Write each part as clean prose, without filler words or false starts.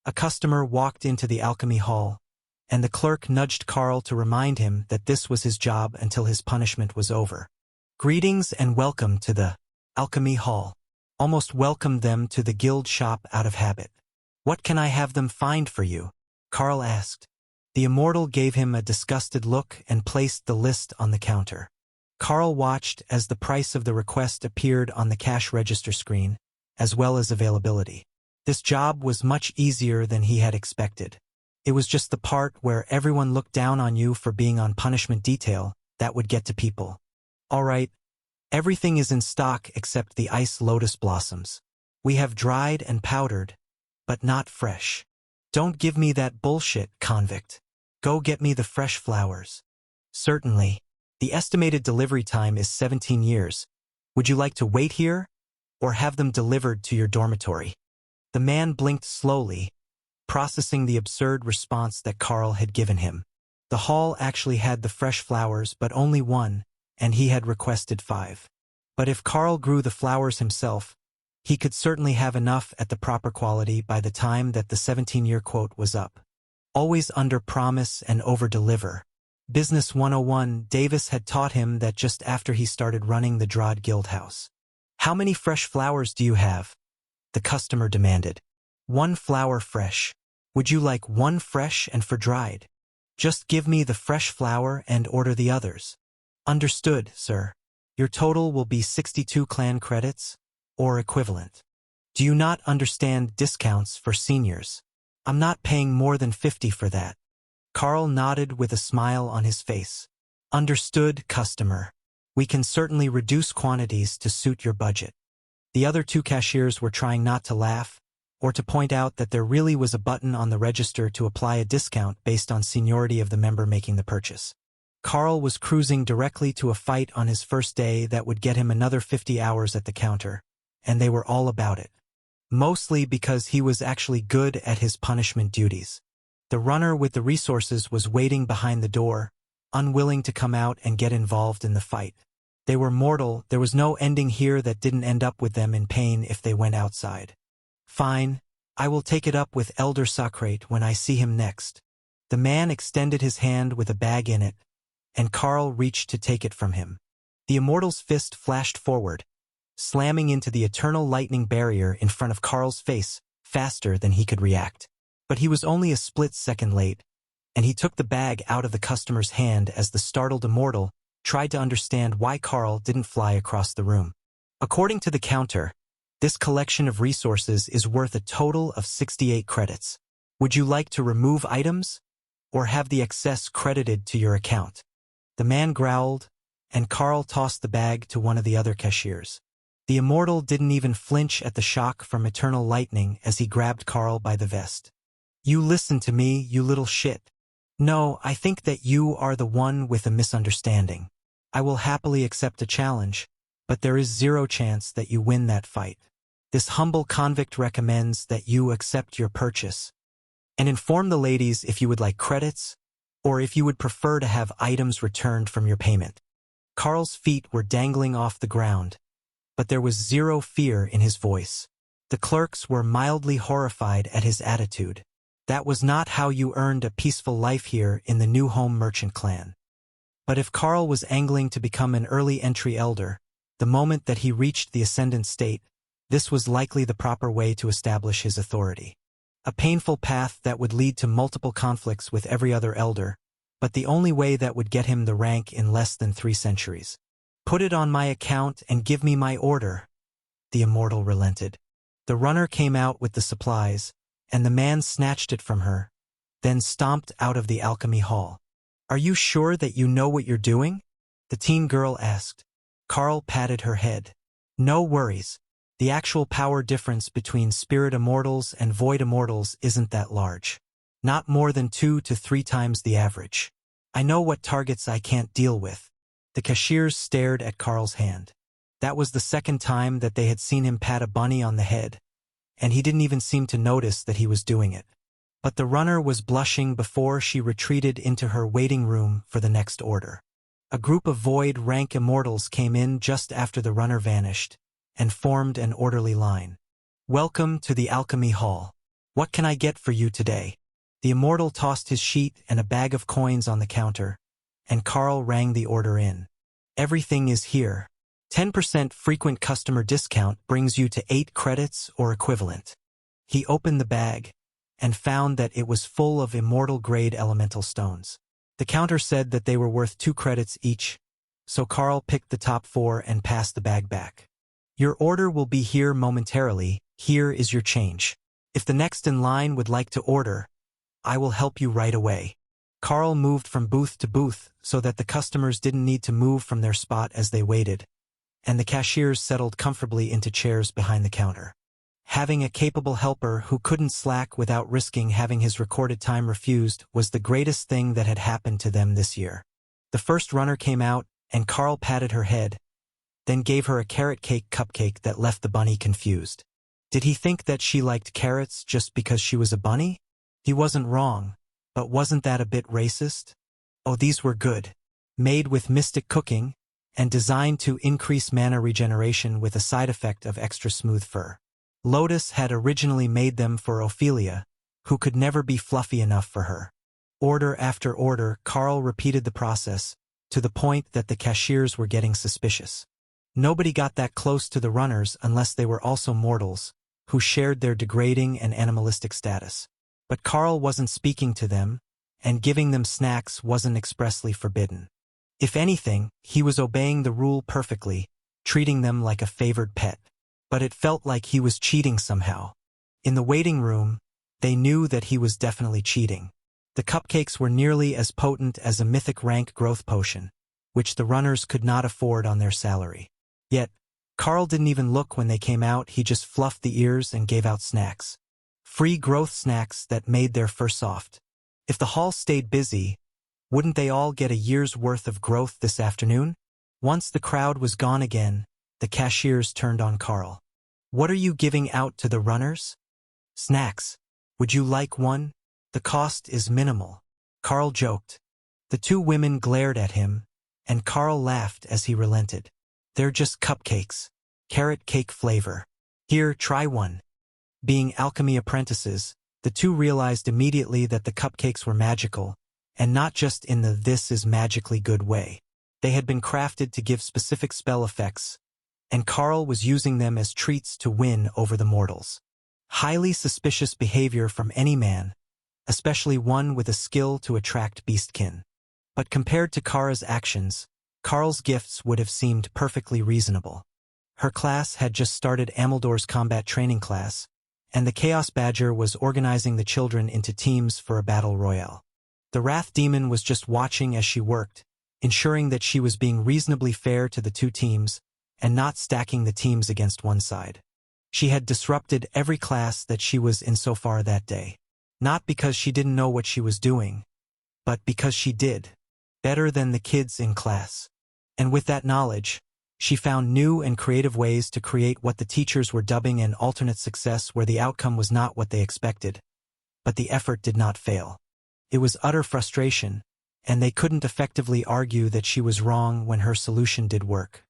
A customer walked into the alchemy hall, and the clerk nudged Carl to remind him that this was his job until his punishment was over. Greetings and welcome to the alchemy hall. Almost welcomed them to the guild shop out of habit. What can I have them find for you? Carl asked. The immortal gave him a disgusted look and placed the list on the counter. Carl watched as the price of the request appeared on the cash register screen, as well as availability. This job was much easier than he had expected. It was just the part where everyone looked down on you for being on punishment detail that would get to people. All right, everything is in stock except the ice lotus blossoms. We have dried and powdered, but not fresh. Don't give me that bullshit, convict. Go get me the fresh flowers. Certainly. The estimated delivery time is 17 years. Would you like to wait here, or have them delivered to your dormitory? The man blinked slowly, processing the absurd response that Carl had given him. The hall actually had the fresh flowers, but only one, and he had requested 5. But if Carl grew the flowers himself, he could certainly have enough at the proper quality by the time that the 17-year quote was up. Always under-promise and over-deliver. Business 101, Davis had taught him that just after he started running the Drod Guild House. How many fresh flowers do you have? The customer demanded. 1 flower fresh. Would you like 1 fresh and 4 dried? Just give me the fresh flower and order the others. Understood, sir. Your total will be 62 clan credits, or equivalent. Do you not understand discounts for seniors? I'm not paying more than 50 for that. Carl nodded with a smile on his face. Understood, customer. We can certainly reduce quantities to suit your budget. The other 2 cashiers were trying not to laugh, or to point out that there really was a button on the register to apply a discount based on seniority of the member making the purchase. Carl was cruising directly to a fight on his first day that would get him another 50 hours at the counter, and they were all about it. Mostly because he was actually good at his punishment duties. The runner with the resources was waiting behind the door, unwilling to come out and get involved in the fight. They were mortal, there was no ending here that didn't end up with them in pain if they went outside. Fine, I will take it up with Elder Socrate when I see him next. The man extended his hand with a bag in it, and Carl reached to take it from him. The immortal's fist flashed forward, slamming into the eternal lightning barrier in front of Carl's face faster than he could react. But he was only a split second late, and he took the bag out of the customer's hand as the startled immortal tried to understand why Carl didn't fly across the room. According to the counter, this collection of resources is worth a total of 68 credits. Would you like to remove items, or have the excess credited to your account? The man growled, and Carl tossed the bag to one of the other cashiers. The immortal didn't even flinch at the shock from eternal lightning as he grabbed Carl by the vest. You listen to me, you little shit. No, I think that you are the one with a misunderstanding. I will happily accept a challenge, but there is 0 chance that you win that fight. This humble convict recommends that you accept your purchase, and inform the ladies if you would like credits, or if you would prefer to have items returned from your payment. Carl's feet were dangling off the ground, but there was 0 fear in his voice. The clerks were mildly horrified at his attitude. That was not how you earned a peaceful life here in the New Home Merchant clan. But if Carl was angling to become an early entry elder, the moment that he reached the ascendant state, this was likely the proper way to establish his authority. A painful path that would lead to multiple conflicts with every other elder, but the only way that would get him the rank in less than 3 centuries. Put it on my account and give me my order. The immortal relented. The runner came out with the supplies, and the man snatched it from her, then stomped out of the alchemy hall. Are you sure that you know what you're doing? The teen girl asked. Carl patted her head. No worries. The actual power difference between spirit immortals and void immortals isn't that large. Not more than 2 to 3 times the average. I know what targets I can't deal with. The cashiers stared at Carl's hand. That was the second time that they had seen him pat a bunny on the head, and he didn't even seem to notice that he was doing it. But the runner was blushing before she retreated into her waiting room for the next order. A group of void rank immortals came in just after the runner vanished, and formed an orderly line. Welcome to the alchemy hall. What can I get for you today? The immortal tossed his sheet and a bag of coins on the counter, and Carl rang the order in. Everything is here. 10% frequent customer discount brings you to 8 credits or equivalent. He opened the bag and found that it was full of immortal-grade elemental stones. The counter said that they were worth 2 credits each, so Carl picked the top 4 and passed the bag back. Your order will be here momentarily. Here is your change. If the next in line would like to order, I will help you right away. Carl moved from booth to booth so that the customers didn't need to move from their spot as they waited, and the cashiers settled comfortably into chairs behind the counter. Having a capable helper who couldn't slack without risking having his recorded time refused was the greatest thing that had happened to them this year. The first runner came out, and Carl patted her head, then gave her a carrot cake cupcake that left the bunny confused. Did he think that she liked carrots just because she was a bunny? He wasn't wrong, but wasn't that a bit racist? Oh, these were good. Made with mystic cooking, and designed to increase mana regeneration with a side effect of extra smooth fur. Lotus had originally made them for Ophelia, who could never be fluffy enough for her. Order after order, Carl repeated the process, to the point that the cashiers were getting suspicious. Nobody got that close to the runners unless they were also mortals, who shared their degrading and animalistic status. But Carl wasn't speaking to them, and giving them snacks wasn't expressly forbidden. If anything, he was obeying the rule perfectly, treating them like a favored pet. But it felt like he was cheating somehow. In the waiting room, they knew that he was definitely cheating. The cupcakes were nearly as potent as a mythic rank growth potion, which the runners could not afford on their salary. Yet, Carl didn't even look when they came out. He just fluffed the ears and gave out snacks. Free growth snacks that made their fur soft. If the hall stayed busy, wouldn't they all get a year's worth of growth this afternoon? Once the crowd was gone again, the cashiers turned on Carl. What are you giving out to the runners? Snacks. Would you like one? The cost is minimal. Carl joked. The 2 women glared at him, and Carl laughed as he relented. They're just cupcakes. Carrot cake flavor. Here, try one. Being alchemy apprentices, the 2 realized immediately that the cupcakes were magical, and not just in the "this is magically good" way. They had been crafted to give specific spell effects, and Carl was using them as treats to win over the mortals. Highly suspicious behavior from any man, especially one with a skill to attract beastkin. But compared to Kara's actions, Carl's gifts would have seemed perfectly reasonable. Her class had just started Ameldor's combat training class, and the Chaos Badger was organizing the children into teams for a battle royale. The Wrath Demon was just watching as she worked, ensuring that she was being reasonably fair to the 2 teams, and not stacking the teams against one side. She had disrupted every class that she was in so far that day. Not because she didn't know what she was doing, but because she did. Better than the kids in class. And with that knowledge, she found new and creative ways to create what the teachers were dubbing an alternate success, where the outcome was not what they expected, but the effort did not fail. It was utter frustration, and they couldn't effectively argue that she was wrong when her solution did work.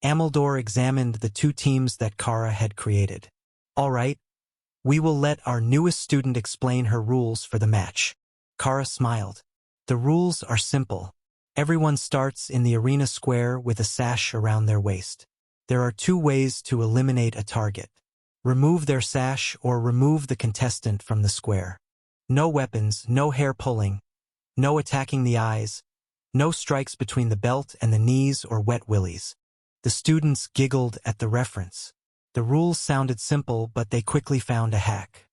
Ameldor examined the 2 teams that Kara had created. All right, we will let our newest student explain her rules for the match. Kara smiled. The rules are simple. Everyone starts in the arena square with a sash around their waist. There are 2 ways to eliminate a target. Remove their sash or remove the contestant from the square. No weapons, no hair pulling, no attacking the eyes, no strikes between the belt and the knees or wet willies. The students giggled at the reference. The rules sounded simple, but they quickly found a hack.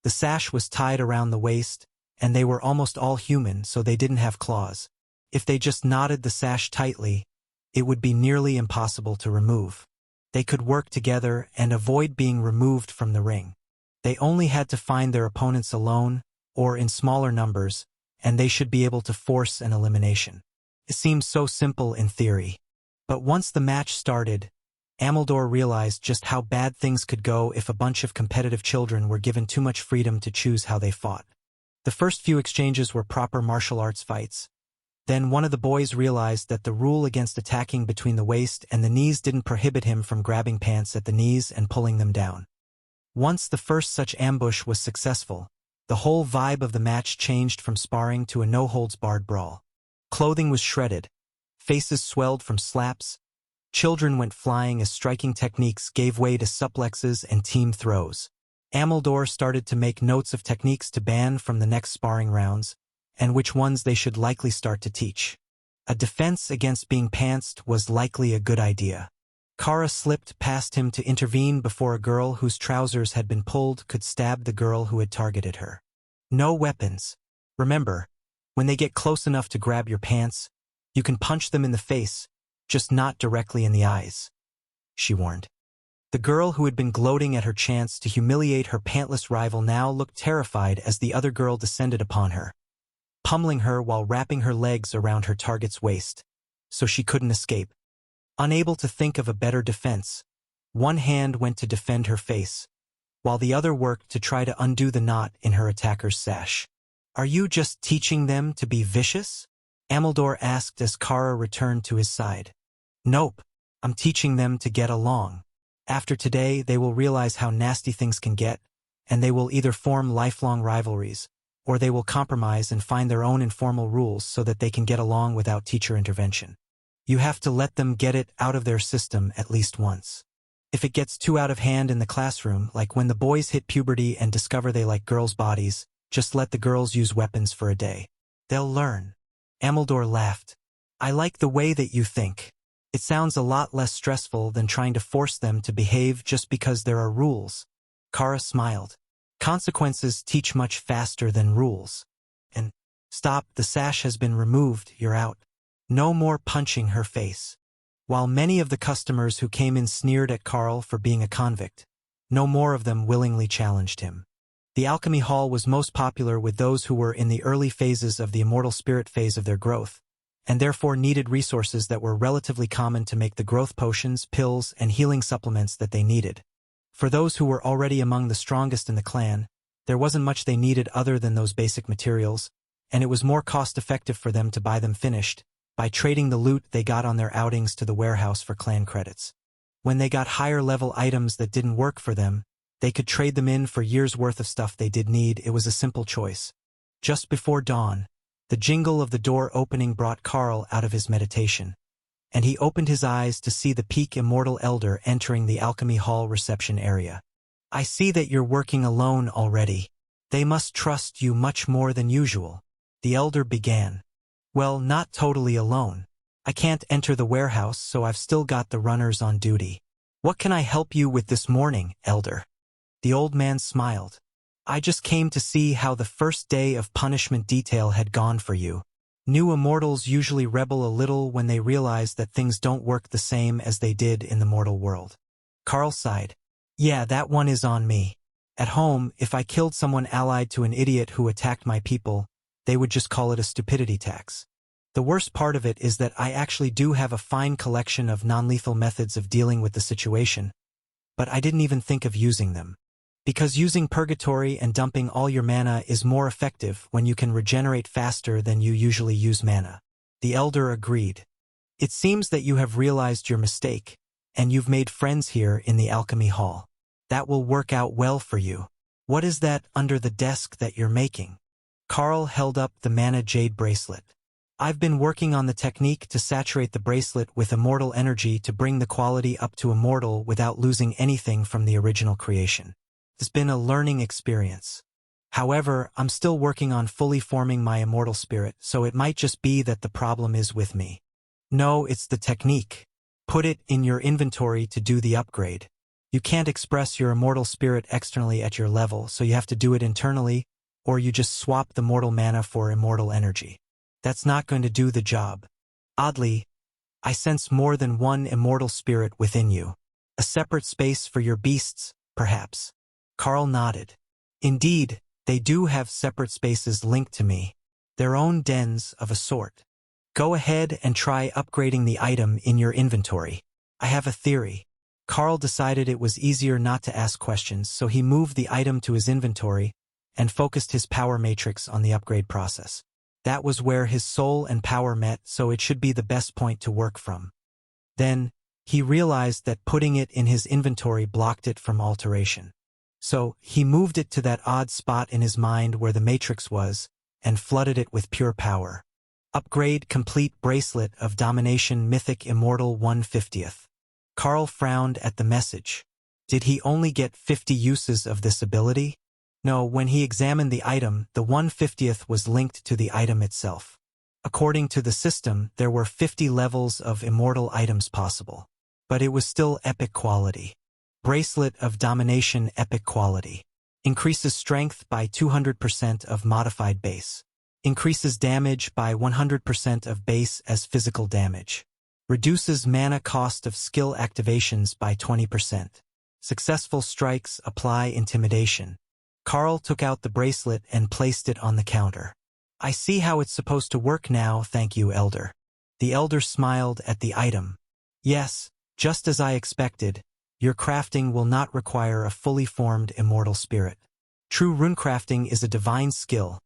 The sash was tied around the waist, and they were almost all human, so they didn't have claws. If they just knotted the sash tightly, it would be nearly impossible to remove. They could work together and avoid being removed from the ring. They only had to find their opponents alone, or in smaller numbers, and they should be able to force an elimination. It seemed so simple in theory. But once the match started, Ameldor realized just how bad things could go if a bunch of competitive children were given too much freedom to choose how they fought. The first few exchanges were proper martial arts fights. Then one of the boys realized that the rule against attacking between the waist and the knees didn't prohibit him from grabbing pants at the knees and pulling them down. Once the first such ambush was successful, the whole vibe of the match changed from sparring to a no-holds-barred brawl. Clothing was shredded, faces swelled from slaps, children went flying as striking techniques gave way to suplexes and team throws. Ameldor started to make notes of techniques to ban from the next sparring rounds, and which ones they should likely start to teach. A defense against being pantsed was likely a good idea. Kara slipped past him to intervene before a girl whose trousers had been pulled could stab the girl who had targeted her. No weapons. Remember, when they get close enough to grab your pants, you can punch them in the face, just not directly in the eyes, she warned. The girl who had been gloating at her chance to humiliate her pantless rival now looked terrified as the other girl descended upon her, pummeling her while wrapping her legs around her target's waist, so she couldn't escape. Unable to think of a better defense, one hand went to defend her face, while the other worked to try to undo the knot in her attacker's sash. "Are you just teaching them to be vicious?" Ameldor asked as Kara returned to his side. "Nope, I'm teaching them to get along. After today, they will realize how nasty things can get, and they will either form lifelong rivalries, or they will compromise and find their own informal rules so that they can get along without teacher intervention. You have to let them get it out of their system at least once. If it gets too out of hand in the classroom, like when the boys hit puberty and discover they like girls' bodies, just let the girls use weapons for a day. They'll learn." Ameldor laughed. "I like the way that you think. It sounds a lot less stressful than trying to force them to behave just because there are rules." Kara smiled. "Consequences teach much faster than rules. And, stop, the sash has been removed, you're out." No more punching her face. While many of the customers who came in sneered at Karl for being a convict, no more of them willingly challenged him. The alchemy hall was most popular with those who were in the early phases of the immortal spirit phase of their growth, and therefore needed resources that were relatively common to make the growth potions, pills, and healing supplements that they needed. For those who were already among the strongest in the clan, there wasn't much they needed other than those basic materials, and it was more cost-effective for them to buy them finished, by trading the loot they got on their outings to the warehouse for clan credits. When they got higher-level items that didn't work for them, they could trade them in for years' worth of stuff they did need. It was a simple choice. Just before dawn, the jingle of the door opening brought Karl out of his meditation, and he opened his eyes to see the peak immortal elder entering the alchemy hall reception area. "I see that you're working alone already. They must trust you much more than usual," the elder began. "Well, not totally alone. I can't enter the warehouse, so I've still got the runners on duty. What can I help you with this morning, Elder?" The old man smiled. "I just came to see how the first day of punishment detail had gone for you. New immortals usually rebel a little when they realize that things don't work the same as they did in the mortal world." Karl sighed. "Yeah, that one is on me. At home, if I killed someone allied to an idiot who attacked my people, they would just call it a stupidity tax. The worst part of it is that I actually do have a fine collection of non-lethal methods of dealing with the situation, but I didn't even think of using them. Because using purgatory and dumping all your mana is more effective when you can regenerate faster than you usually use mana." The elder agreed. "It seems that you have realized your mistake, and you've made friends here in the alchemy hall. That will work out well for you. What is that under the desk that you're making?" Karl held up the mana jade bracelet. "I've been working on the technique to saturate the bracelet with immortal energy to bring the quality up to immortal without losing anything from the original creation. It's been a learning experience. However, I'm still working on fully forming my immortal spirit, so it might just be that the problem is with me." "No, it's the technique. Put it in your inventory to do the upgrade. You can't express your immortal spirit externally at your level, so you have to do it internally, or you just swap the mortal mana for immortal energy. That's not going to do the job. Oddly, I sense more than one immortal spirit within you. A separate space for your beasts, perhaps." Karl nodded. "Indeed, they do have separate spaces linked to me. Their own dens of a sort. Go ahead and try upgrading the item in your inventory. I have a theory." Karl decided it was easier not to ask questions, so he moved the item to his inventory and focused his power matrix on the upgrade process. That was where his soul and power met, so it should be the best point to work from. Then, he realized that putting it in his inventory blocked it from alteration. So he moved it to that odd spot in his mind where the matrix was, and flooded it with pure power. Upgrade complete bracelet of domination mythic immortal 1/50th. Carl frowned at the message. Did he only get 50 uses of this ability? No, when he examined the item, the 1/50th was linked to the item itself. According to the system, there were 50 levels of immortal items possible. But it was still epic quality. Bracelet of Domination epic quality. Increases strength by 200% of modified base. Increases damage by 100% of base as physical damage. Reduces mana cost of skill activations by 20%. Successful strikes apply intimidation. Carl took out the bracelet and placed it on the counter. I see how it's supposed to work now, thank you, Elder. The Elder smiled at the item. Yes, just as I expected, your crafting will not require a fully formed immortal spirit. True runecrafting is a divine skill,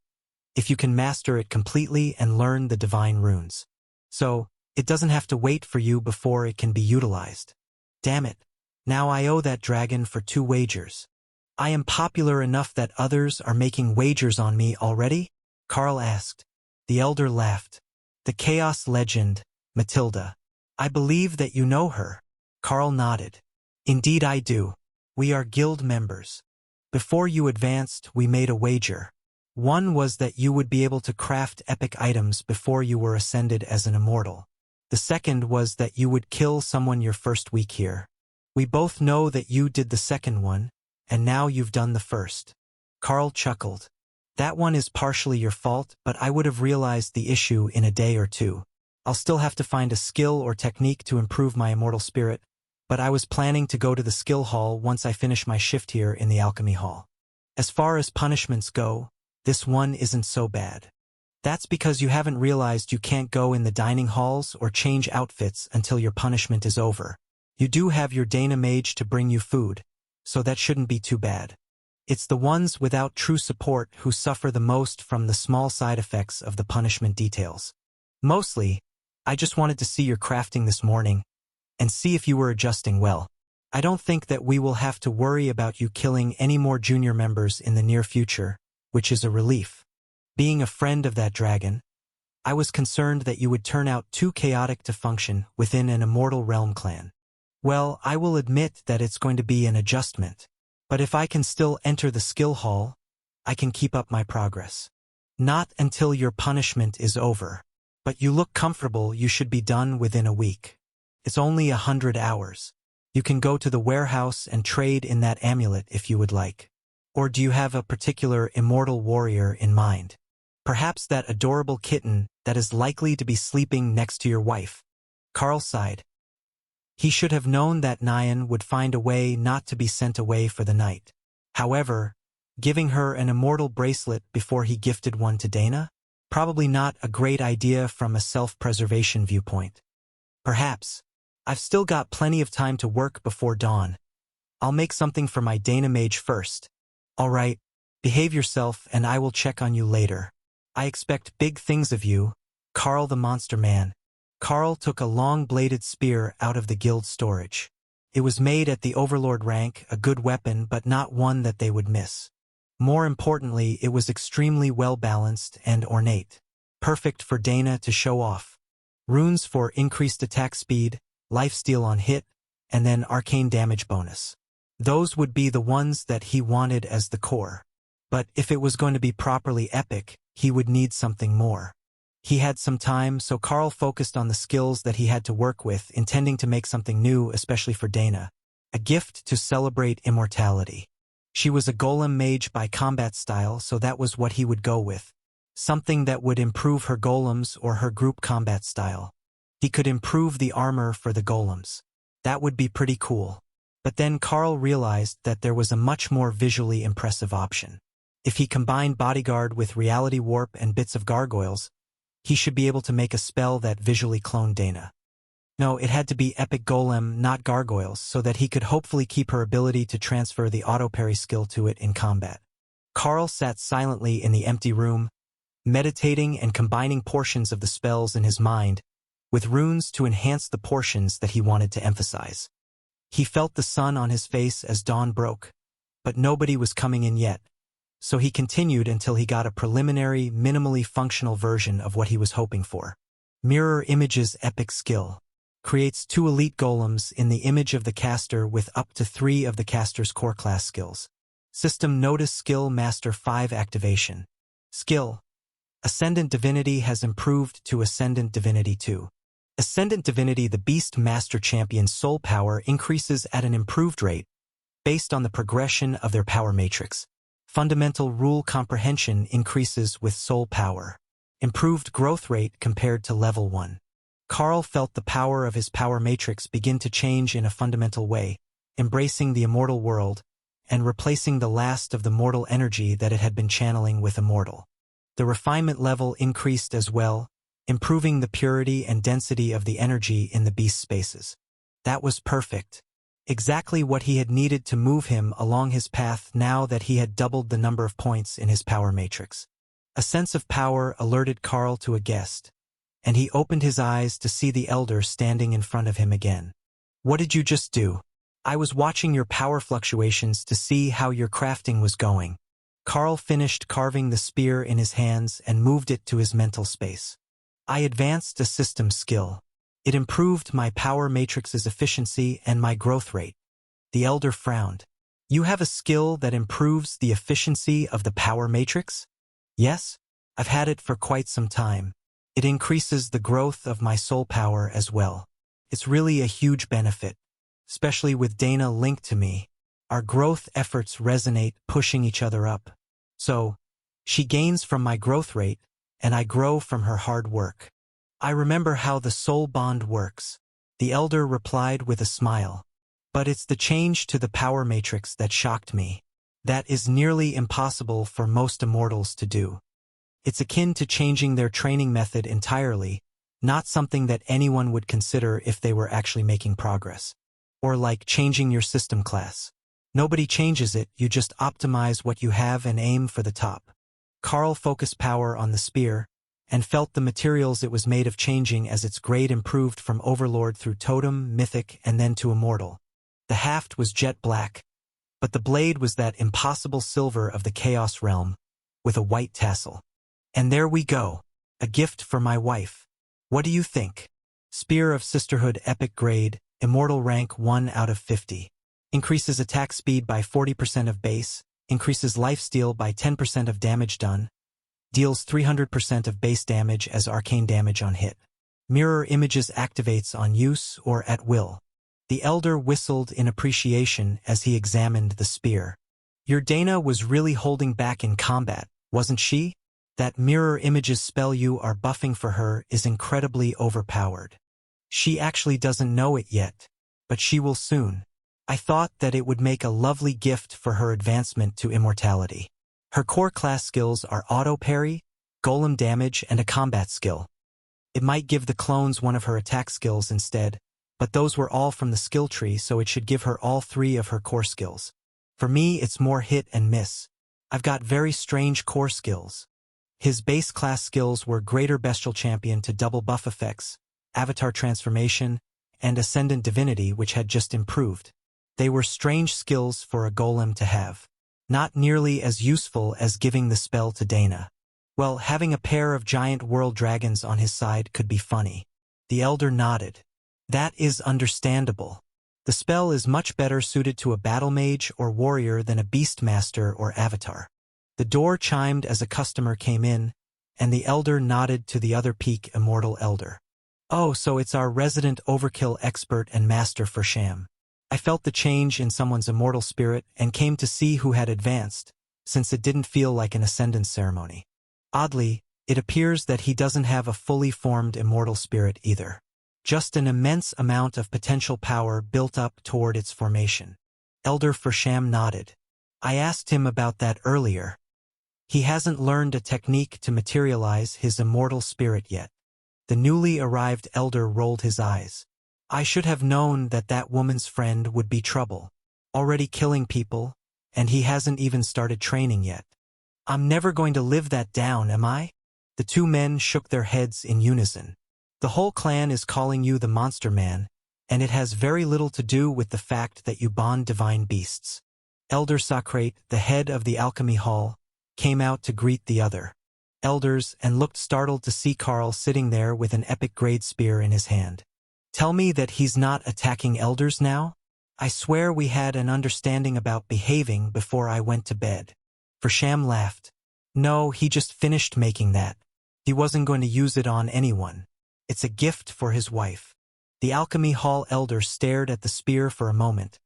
if you can master it completely and learn the divine runes. So, it doesn't have to wait for you before it can be utilized. Damn it. Now I owe that dragon for 2 wagers. I am popular enough that others are making wagers on me already? Carl asked. The Elder laughed. The Chaos Legend, Matilda. I believe that you know her. Carl nodded. Indeed I do. We are guild members. Before you advanced, we made a wager. One was that you would be able to craft epic items before you were ascended as an immortal. The second was that you would kill someone your first week here. We both know that you did the second one, and now you've done the first. Carl chuckled. That one is partially your fault, but I would have realized the issue in a day or 2. I'll still have to find a skill or technique to improve my immortal spirit, but I was planning to go to the skill hall once I finish my shift here in the alchemy hall. As far as punishments go, this one isn't so bad. That's because you haven't realized you can't go in the dining halls or change outfits until your punishment is over. You do have your Dana Mage to bring you food, so that shouldn't be too bad. It's the ones without true support who suffer the most from the small side effects of the punishment details. Mostly, I just wanted to see your crafting this morning, and see if you were adjusting well. I don't think that we will have to worry about you killing any more junior members in the near future, which is a relief. Being a friend of that dragon, I was concerned that you would turn out too chaotic to function within an Immortal Realm clan. Well, I will admit that it's going to be an adjustment. But if I can still enter the skill hall, I can keep up my progress. Not until your punishment is over. But you look comfortable, you should be done within a week. It's only 100 hours. You can go to the warehouse and trade in that amulet if you would like. Or do you have a particular immortal warrior in mind? Perhaps that adorable kitten that is likely to be sleeping next to your wife. Carl sighed. He should have known that Nyan would find a way not to be sent away for the night. However, giving her an immortal bracelet before he gifted one to Dana? Probably not a great idea from a self-preservation viewpoint. Perhaps. I've still got plenty of time to work before dawn. I'll make something for my Dana Mage first. All right, behave yourself and I will check on you later. I expect big things of you, Carl the Monster Man. Carl took a long-bladed spear out of the guild storage. It was made at the Overlord rank, a good weapon but not one that they would miss. More importantly, it was extremely well-balanced and ornate. Perfect for Dana to show off. Runes for increased attack speed, lifesteal on hit, and then arcane damage bonus. Those would be the ones that he wanted as the core. But if it was going to be properly epic, he would need something more. He had some time, so Carl focused on the skills that he had to work with, intending to make something new, especially for Dana. A gift to celebrate immortality. She was a golem mage by combat style, so that was what he would go with. Something that would improve her golems or her group combat style. He could improve the armor for the golems. That would be pretty cool. But then Carl realized that there was a much more visually impressive option. If he combined Bodyguard with Reality Warp and bits of gargoyles, he should be able to make a spell that visually cloned Dana. No, it had to be Epic Golem, not gargoyles, so that he could hopefully keep her ability to transfer the auto-parry skill to it in combat. Carl sat silently in the empty room, meditating and combining portions of the spells in his mind, with runes to enhance the portions that he wanted to emphasize. He felt the sun on his face as dawn broke, but nobody was coming in yet. So he continued until he got a preliminary, minimally functional version of what he was hoping for. Mirror Image's epic skill creates 2 elite golems in the image of the caster with up to 3 of the caster's core class skills. System Notice Skill Master 5 Activation. Skill: Ascendant Divinity has improved to Ascendant Divinity 2. Ascendant Divinity, the Beast Master Champion's soul power increases at an improved rate based on the progression of their power matrix. Fundamental Rule Comprehension increases with soul power. Improved growth rate compared to level 1. Carl felt the power of his power matrix begin to change in a fundamental way, embracing the immortal world and replacing the last of the mortal energy that it had been channeling with immortal. The refinement level increased as well, improving the purity and density of the energy in the beast spaces. That was perfect. Exactly what he had needed to move him along his path now that he had doubled the number of points in his power matrix. A sense of power alerted Carl to a guest, and he opened his eyes to see the elder standing in front of him again. "What did you just do?" "I was watching your power fluctuations to see how your crafting was going." Carl finished carving the spear in his hands and moved it to his mental space. "I advanced a system skill. It improved my power matrix's efficiency and my growth rate." The elder frowned. "You have a skill that improves the efficiency of the power matrix?" "Yes, I've had it for quite some time. It increases the growth of my soul power as well. It's really a huge benefit, especially with Dana linked to me. Our growth efforts resonate, pushing each other up. So, she gains from my growth rate, and I grow from her hard work. I remember how the soul bond works," the elder replied with a smile. "But it's the change to the power matrix that shocked me. That is nearly impossible for most immortals to do. It's akin to changing their training method entirely, not something that anyone would consider if they were actually making progress. Or like changing your system class. Nobody changes it, you just optimize what you have and aim for the top." Carl focused power on the spear, and felt the materials it was made of changing as its grade improved from Overlord through Totem, Mythic, and then to Immortal. The haft was jet black, but the blade was that impossible silver of the Chaos realm, with a white tassel. "And there we go. A gift for my wife. What do you think?" Spear of Sisterhood Epic Grade, Immortal Rank 1 out of 50. Increases attack speed by 40% of base, increases lifesteal by 10% of damage done, deals 300% of base damage as arcane damage on hit. Mirror Images activates on use or at will. The elder whistled in appreciation as he examined the spear. "Your Dana was really holding back in combat, wasn't she? That Mirror Images spell you are buffing for her is incredibly overpowered. She actually doesn't know it yet, but she will soon. I thought that it would make a lovely gift for her advancement to immortality. Her core class skills are auto parry, golem damage, and a combat skill. It might give the clones one of her attack skills instead, but those were all from the skill tree, so it should give her all 3 of her core skills. For me, it's more hit and miss. I've got very strange core skills." His base class skills were Greater Bestial Champion to double buff effects, Avatar Transformation, and Ascendant Divinity, which had just improved. They were strange skills for a golem to have. Not nearly as useful as giving the spell to Dana. Well, having a pair of giant world dragons on his side could be funny. The elder nodded. "That is understandable. The spell is much better suited to a battle mage or warrior than a beastmaster or avatar." The door chimed as a customer came in, and the elder nodded to the other peak immortal elder. "Oh, so it's our resident overkill expert and master for Sham. I felt the change in someone's immortal spirit and came to see who had advanced, since it didn't feel like an ascendance ceremony. Oddly, it appears that he doesn't have a fully formed immortal spirit either. Just an immense amount of potential power built up toward its formation." Elder Fersham nodded. "I asked him about that earlier. He hasn't learned a technique to materialize his immortal spirit yet." The newly arrived elder rolled his eyes. "I should have known that that woman's friend would be trouble. Already killing people, and he hasn't even started training yet. I'm never going to live that down, am I?" The 2 men shook their heads in unison. "The whole clan is calling you the Monster Man, and it has very little to do with the fact that you bond divine beasts. Elder Socrate, the head of the alchemy hall, came out to greet the other elders and looked startled to see Carl sitting there with an epic grade spear in his hand. Tell me that he's not attacking elders now? I swear we had an understanding about behaving before I went to bed. Versham laughed. No, he just finished making that. He wasn't going to use it on anyone. It's a gift for his wife. The alchemy hall elder stared at the spear for a moment,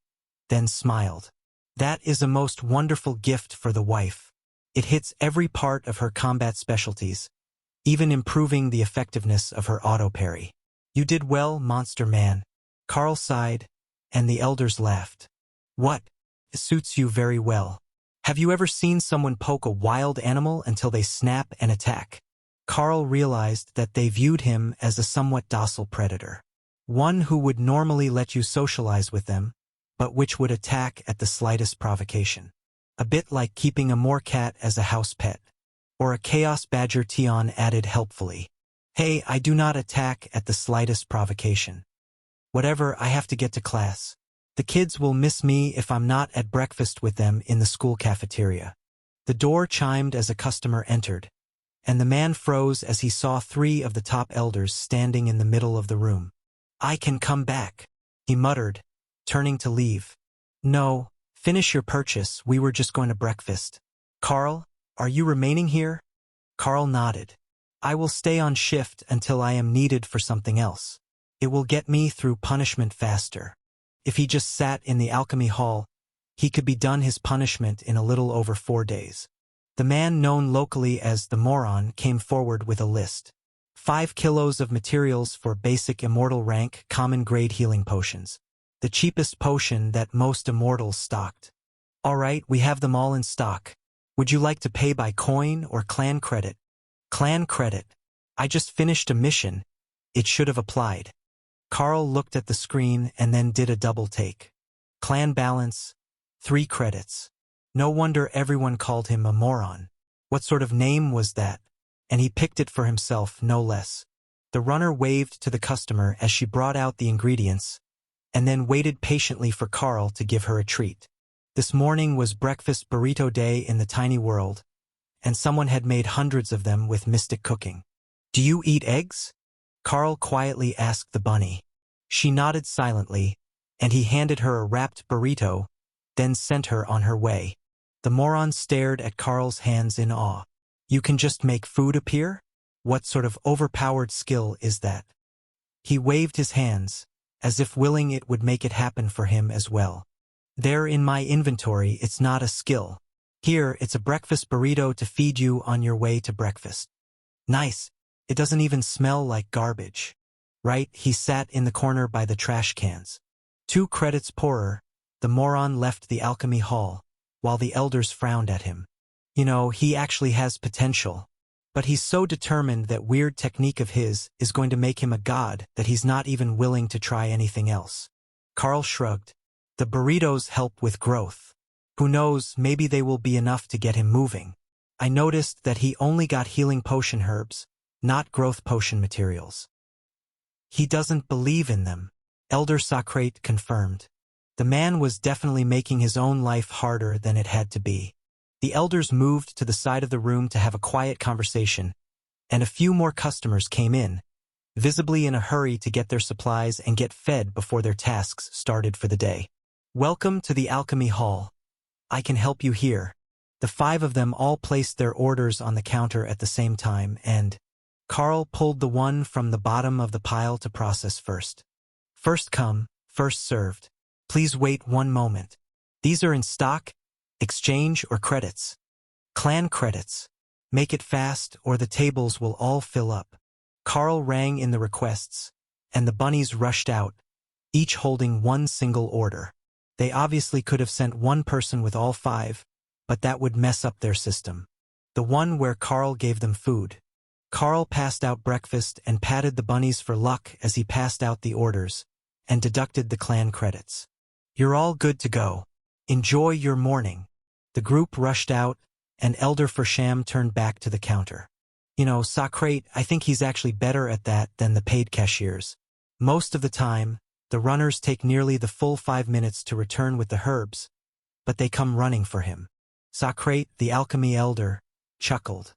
then smiled. That is a most wonderful gift for the wife. It hits every part of her combat specialties, even improving the effectiveness of her auto parry. You did well, monster man. Carl sighed, and the elders laughed. What? It suits you very well. Have you ever seen someone poke a wild animal until they snap and attack? Carl realized that they viewed him as a somewhat docile predator. One who would normally let you socialize with them, but which would attack at the slightest provocation. A bit like keeping a moorcat as a house pet. Or a chaos badger, Tion added helpfully. Hey, I do not attack at the slightest provocation. Whatever, I have to get to class. The kids will miss me if I'm not at breakfast with them in the school cafeteria. The door chimed as a customer entered, and the man froze as he saw 3 of the top elders standing in the middle of the room. I can come back, he muttered, turning to leave. No, finish your purchase, we were just going to breakfast. Carl, are you remaining here? Carl nodded. I will stay on shift until I am needed for something else. It will get me through punishment faster. If he just sat in the alchemy hall, he could be done his punishment in a little over 4 days. The man known locally as the Moron came forward with a list. 5 kilos of materials for basic immortal rank common grade healing potions. The cheapest potion that most immortals stocked. All right, we have them all in stock. Would you like to pay by coin or clan credit? Clan credit. I just finished a mission. It should have applied. Carl looked at the screen and then did a double take. Clan balance, 3 credits. No wonder everyone called him a moron. What sort of name was that? And he picked it for himself, no less. The runner waved to the customer as she brought out the ingredients, and then waited patiently for Carl to give her a treat. This morning was breakfast burrito day in the tiny world, and someone had made hundreds of them with mystic cooking. Do you eat eggs? Carl quietly asked the bunny. She nodded silently, and he handed her a wrapped burrito, then sent her on her way. The moron stared at Carl's hands in awe. You can just make food appear? What sort of overpowered skill is that? He waved his hands, as if willing it would make it happen for him as well. There in my inventory, it's not a skill. Here, it's a breakfast burrito to feed you on your way to breakfast. Nice. It doesn't even smell like garbage. Right, he sat in the corner by the trash cans. 2 credits poorer, the moron left the alchemy hall, while the elders frowned at him. You know, he actually has potential. But he's so determined that weird technique of his is going to make him a god that he's not even willing to try anything else. Carl shrugged. The burritos help with growth. Who knows, maybe they will be enough to get him moving. I noticed that he only got healing potion herbs, not growth potion materials. He doesn't believe in them, Elder Socrate confirmed. The man was definitely making his own life harder than it had to be. The elders moved to the side of the room to have a quiet conversation, and a few more customers came in, visibly in a hurry to get their supplies and get fed before their tasks started for the day. Welcome to the alchemy hall. I can help you here. The 5 of them all placed their orders on the counter at the same time, and Carl pulled the one from the bottom of the pile to process first. First come, first served. Please wait 1 moment. These are in stock, exchange, or credits. Clan credits. Make it fast or the tables will all fill up. Carl rang in the requests, and the bunnies rushed out, each holding 1 single order. They obviously could have sent 1 person with all 5, but that would mess up their system. The one where Carl gave them food. Carl passed out breakfast and patted the bunnies for luck as he passed out the orders, and deducted the clan credits. You're all good to go. Enjoy your morning. The group rushed out, and Elder Versham turned back to the counter. You know, Socrate, I think he's actually better at that than the paid cashiers. Most of the time, the runners take nearly the full 5 minutes to return with the herbs, but they come running for him. Socrate, the alchemy elder, chuckled.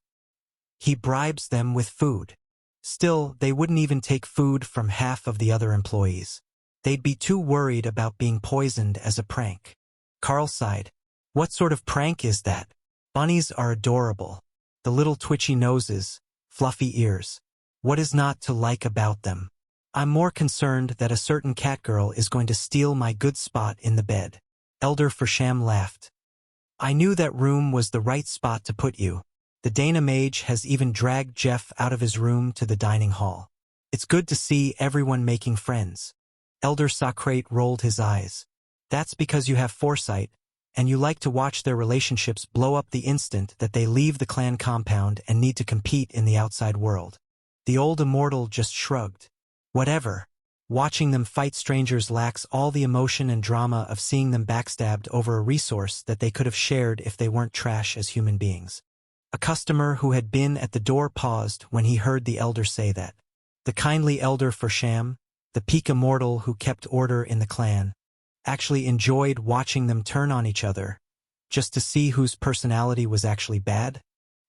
He bribes them with food. Still, they wouldn't even take food from half of the other employees. They'd be too worried about being poisoned as a prank. Carl sighed. What sort of prank is that? Bunnies are adorable. The little twitchy noses, fluffy ears. What is not to like about them? I'm more concerned that a certain catgirl is going to steal my good spot in the bed. Elder Fersham laughed. I knew that room was the right spot to put you. The Dana mage has even dragged Jeff out of his room to the dining hall. It's good to see everyone making friends. Elder Socrate rolled his eyes. That's because you have foresight, and you like to watch their relationships blow up the instant that they leave the clan compound and need to compete in the outside world. The old immortal just shrugged. Whatever. Watching them fight strangers lacks all the emotion and drama of seeing them backstabbed over a resource that they could have shared if they weren't trash as human beings. A customer who had been at the door paused when he heard the elder say that. The kindly Elder Fersham, the peak immortal who kept order in the clan, actually enjoyed watching them turn on each other, just to see whose personality was actually bad.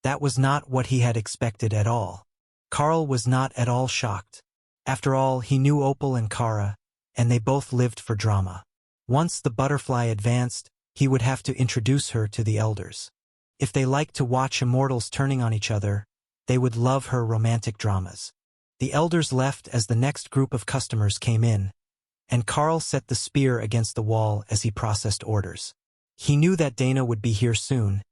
That was not what he had expected at all. Carl was not at all shocked. After all, he knew Opal and Kara, and they both lived for drama. Once the butterfly advanced, he would have to introduce her to the elders. If they liked to watch immortals turning on each other, they would love her romantic dramas. The elders left as the next group of customers came in, and Carl set the spear against the wall as he processed orders. He knew that Dana would be here soon,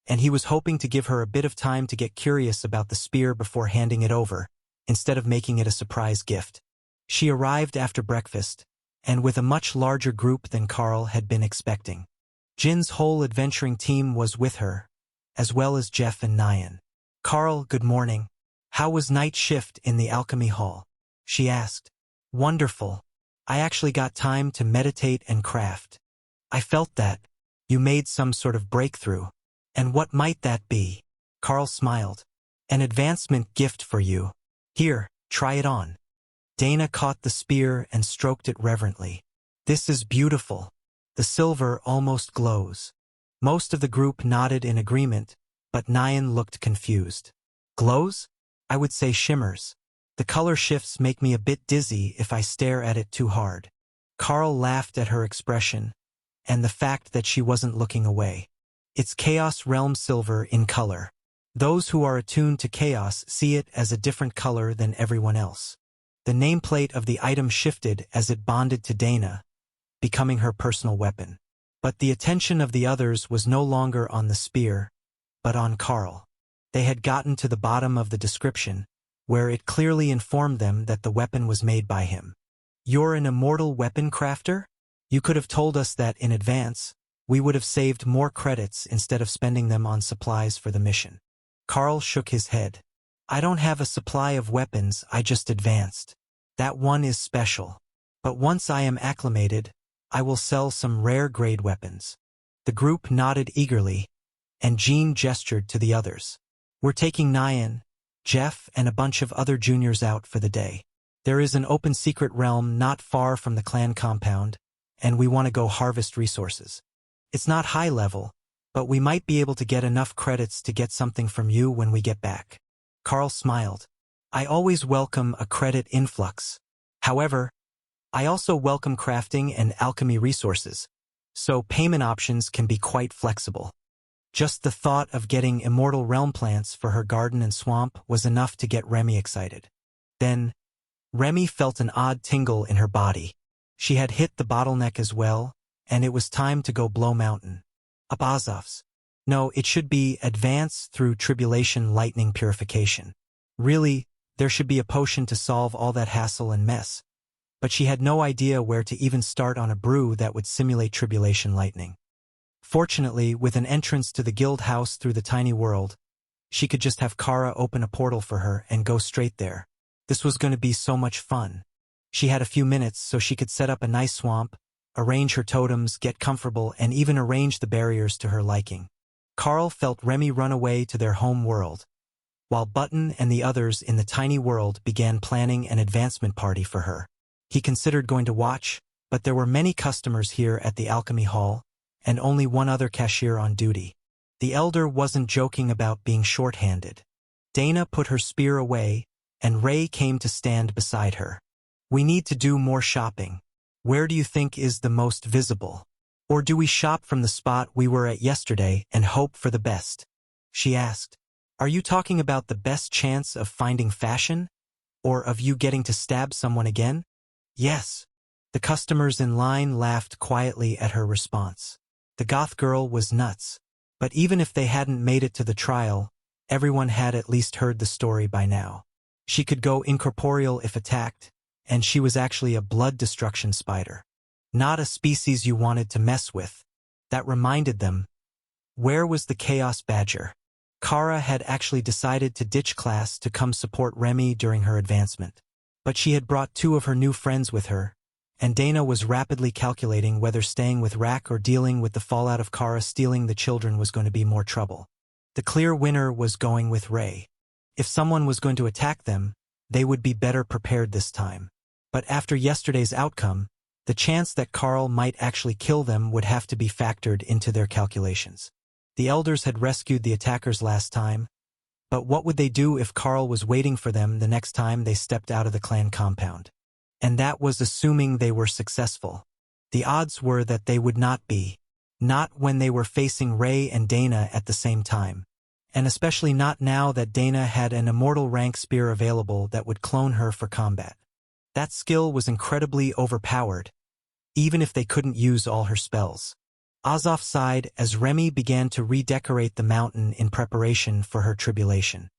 and he was hoping to give her a bit of time to get curious about the spear before handing it over, instead of making it a surprise gift. She arrived after breakfast, and with a much larger group than Carl had been expecting. Jin's whole adventuring team was with her, as well as Jeff and Nyan. Carl, good morning. How was night shift in the alchemy hall? She asked. Wonderful. I actually got time to meditate and craft. I felt that. You made some sort of breakthrough. And what might that be? Carl smiled. An advancement gift for you. Here, try it on. Dana caught the spear and stroked it reverently. This is beautiful. The silver almost glows. Most of the group nodded in agreement, but Nyan looked confused. Glows? I would say shimmers. The color shifts make me a bit dizzy if I stare at it too hard. Carl laughed at her expression, and the fact that she wasn't looking away. It's Chaos Realm silver in color. Those who are attuned to chaos see it as a different color than everyone else. The nameplate of the item shifted as it bonded to Dana, becoming her personal weapon. But the attention of the others was no longer on the spear, but on Carl. They had gotten to the bottom of the description, where it clearly informed them that the weapon was made by him. You're an immortal weapon crafter? You could have told us that in advance. We would have saved more credits instead of spending them on supplies for the mission. Carl shook his head. I don't have a supply of weapons, I just advanced. That one is special. But once I am acclimated, I will sell some rare grade weapons. The group nodded eagerly, and Jean gestured to the others. We're taking Nyan, Jeff, and a bunch of other juniors out for the day. There is an open secret realm not far from the clan compound, and we want to go harvest resources. It's not high level, but we might be able to get enough credits to get something from you when we get back. Carl smiled. I always welcome a credit influx. However, I also welcome crafting and alchemy resources, so payment options can be quite flexible. Just the thought of getting immortal realm plants for her garden and swamp was enough to get Remy excited. Then, Remy felt an odd tingle in her body. She had hit the bottleneck as well, and it was time to go blow mountain. Abazovs. No, it should be advance through tribulation lightning purification. Really, there should be a potion to solve all that hassle and mess. But she had no idea where to even start on a brew that would simulate tribulation lightning. Fortunately, with an entrance to the guild house through the tiny world, she could just have Kara open a portal for her and go straight there. This was going to be so much fun. She had a few minutes so she could set up a nice swamp, arrange her totems, get comfortable, and even arrange the barriers to her liking. Carl felt Remy run away to their home world, while Button and the others in the tiny world began planning an advancement party for her. He considered going to watch, but there were many customers here at the Alchemy Hall, and only one other cashier on duty. The elder wasn't joking about being short-handed. Dana put her spear away, and Ray came to stand beside her. "We need to do more shopping. Where do you think is the most visible? Or do we shop from the spot we were at yesterday and hope for the best?" she asked. "Are you talking about the best chance of finding fashion? Or of you getting to stab someone again?" "Yes." The customers in line laughed quietly at her response. The goth girl was nuts. But even if they hadn't made it to the trial, everyone had at least heard the story by now. She could go incorporeal if attacked, and she was actually a blood destruction spider. Not a species you wanted to mess with. That reminded them. Where was the Chaos Badger? Kara had actually decided to ditch class to come support Remy during her advancement. But she had brought 2 of her new friends with her, and Dana was rapidly calculating whether staying with Rack or dealing with the fallout of Kara stealing the children was going to be more trouble. The clear winner was going with Ray. If someone was going to attack them, they would be better prepared this time. But after yesterday's outcome, the chance that Carl might actually kill them would have to be factored into their calculations. The elders had rescued the attackers last time, but what would they do if Carl was waiting for them the next time they stepped out of the clan compound? And that was assuming they were successful. The odds were that they would not be. Not when they were facing Ray and Dana at the same time. And especially not now that Dana had an immortal rank spear available that would clone her for combat. That skill was incredibly overpowered, even if they couldn't use all her spells. Azov sighed as Remy began to redecorate the mountain in preparation for her tribulation.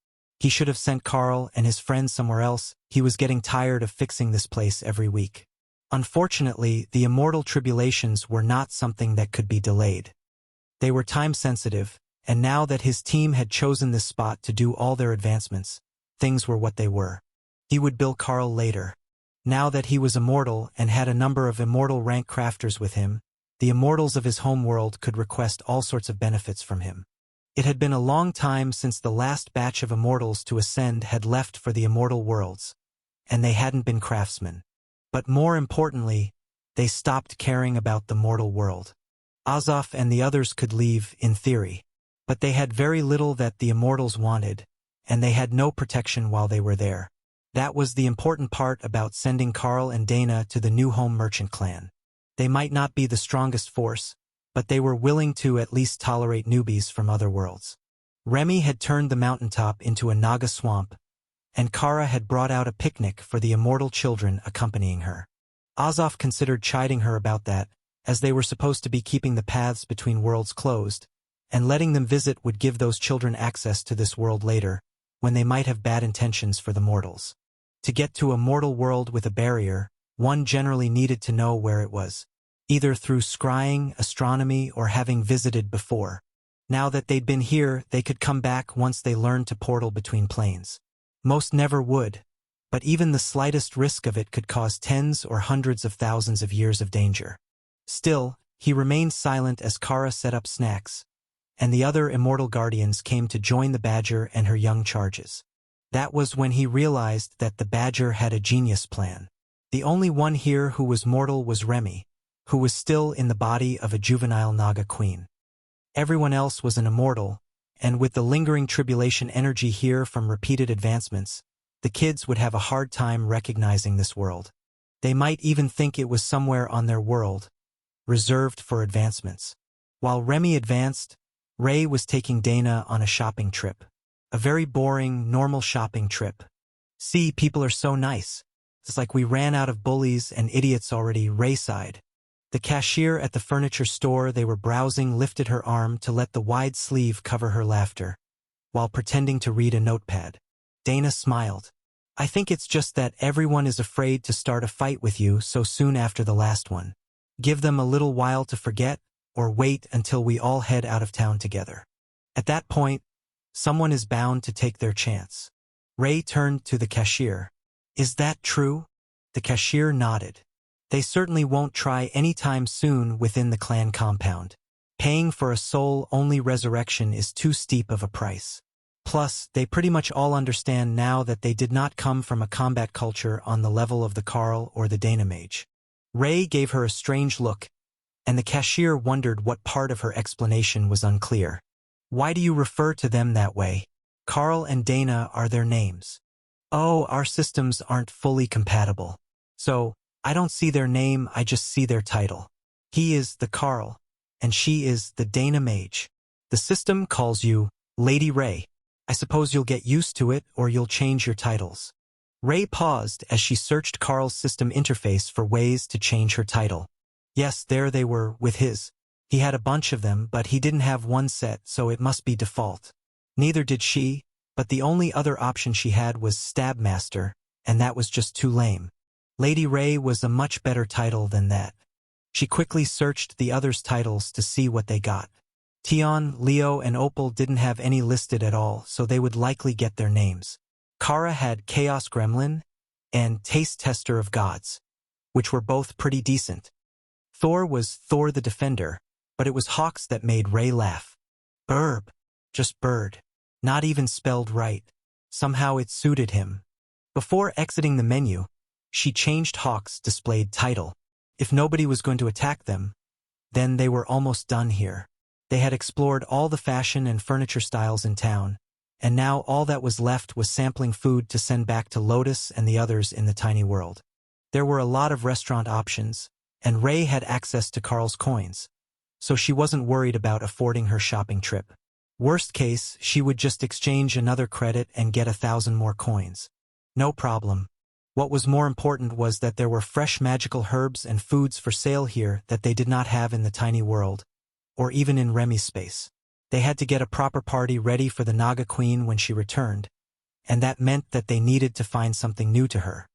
He should have sent Carl and his friends somewhere else. He was getting tired of fixing this place every week. Unfortunately, the immortal tribulations were not something that could be delayed. They were time-sensitive, and now that his team had chosen this spot to do all their advancements, things were what they were. He would bill Carl later. Now that he was immortal and had a number of immortal rank crafters with him, the immortals of his home world could request all sorts of benefits from him. It had been a long time since the last batch of immortals to ascend had left for the immortal worlds, and they hadn't been craftsmen. But more importantly, they stopped caring about the mortal world. Azov and the others could leave, in theory, but they had very little that the immortals wanted, and they had no protection while they were there. That was the important part about sending Carl and Dana to the new home merchant clan. They might not be the strongest force, but they were willing to at least tolerate newbies from other worlds. Remy had turned the mountaintop into a Naga swamp, and Kara had brought out a picnic for the immortal children accompanying her. Azov considered chiding her about that, as they were supposed to be keeping the paths between worlds closed, and letting them visit would give those children access to this world later, when they might have bad intentions for the mortals. To get to a mortal world with a barrier, one generally needed to know where it was, either through scrying, astronomy, or having visited before. Now that they'd been here, they could come back once they learned to portal between planes. Most never would, but even the slightest risk of it could cause tens or hundreds of thousands of years of danger. Still, he remained silent as Kara set up snacks, and the other immortal guardians came to join the Badger and her young charges. That was when he realized that the Badger had a genius plan. The only one here who was mortal was Remy, who was still in the body of a juvenile Naga queen. Everyone else was an immortal, and with the lingering tribulation energy here from repeated advancements, the kids would have a hard time recognizing this world. They might even think it was somewhere on their world, reserved for advancements. While Remy advanced, Ray was taking Dana on a shopping trip. A very boring, normal shopping trip. "See, people are so nice. It's like we ran out of bullies and idiots already," Ray sighed. The cashier at the furniture store they were browsing lifted her arm to let the wide sleeve cover her laughter, while pretending to read a notepad. Dana smiled. "I think it's just that everyone is afraid to start a fight with you so soon after the last one. Give them a little while to forget, or wait until we all head out of town together. At that point, someone is bound to take their chance." Ray turned to the cashier. "Is that true?" The cashier nodded. "They certainly won't try any time soon within the clan compound. Paying for a soul-only resurrection is too steep of a price. Plus, they pretty much all understand now that they did not come from a combat culture on the level of the Carl or the Dana mage." Ray gave her a strange look, and the cashier wondered what part of her explanation was unclear. Why do you refer to them that way? Carl and Dana are their names. Oh, our systems aren't fully compatible. So, I don't see their name, I just see their title. He is the Carl, and she is the Dana Mage. The system calls you Lady Ray. I suppose you'll get used to it, or you'll change your titles. Ray paused as she searched Carl's system interface for ways to change her title. Yes, there they were, with his. He had a bunch of them, but he didn't have one set, so it must be default. Neither did she, but the only other option she had was Stabmaster, and that was just too lame. Lady Ray was a much better title than that. She quickly searched the others' titles to see what they got. Tion, Leo, and Opal didn't have any listed at all, so they would likely get their names. Kara had Chaos Gremlin and Taste Tester of Gods, which were both pretty decent. Thor was Thor the Defender, but it was Hawks that made Ray laugh. Burb. Just bird. Not even spelled right. Somehow it suited him. Before exiting the menu, she changed Hawks' displayed title. If nobody was going to attack them, then they were almost done here. They had explored all the fashion and furniture styles in town, and now all that was left was sampling food to send back to Lotus and the others in the tiny world. There were a lot of restaurant options, and Ray had access to Carl's coins, so she wasn't worried about affording her shopping trip. Worst case, she would just exchange another credit and get 1,000 more coins. No problem. What was more important was that there were fresh magical herbs and foods for sale here that they did not have in the tiny world, or even in Remy's space. They had to get a proper party ready for the Naga Queen when she returned, and that meant that they needed to find something new to her.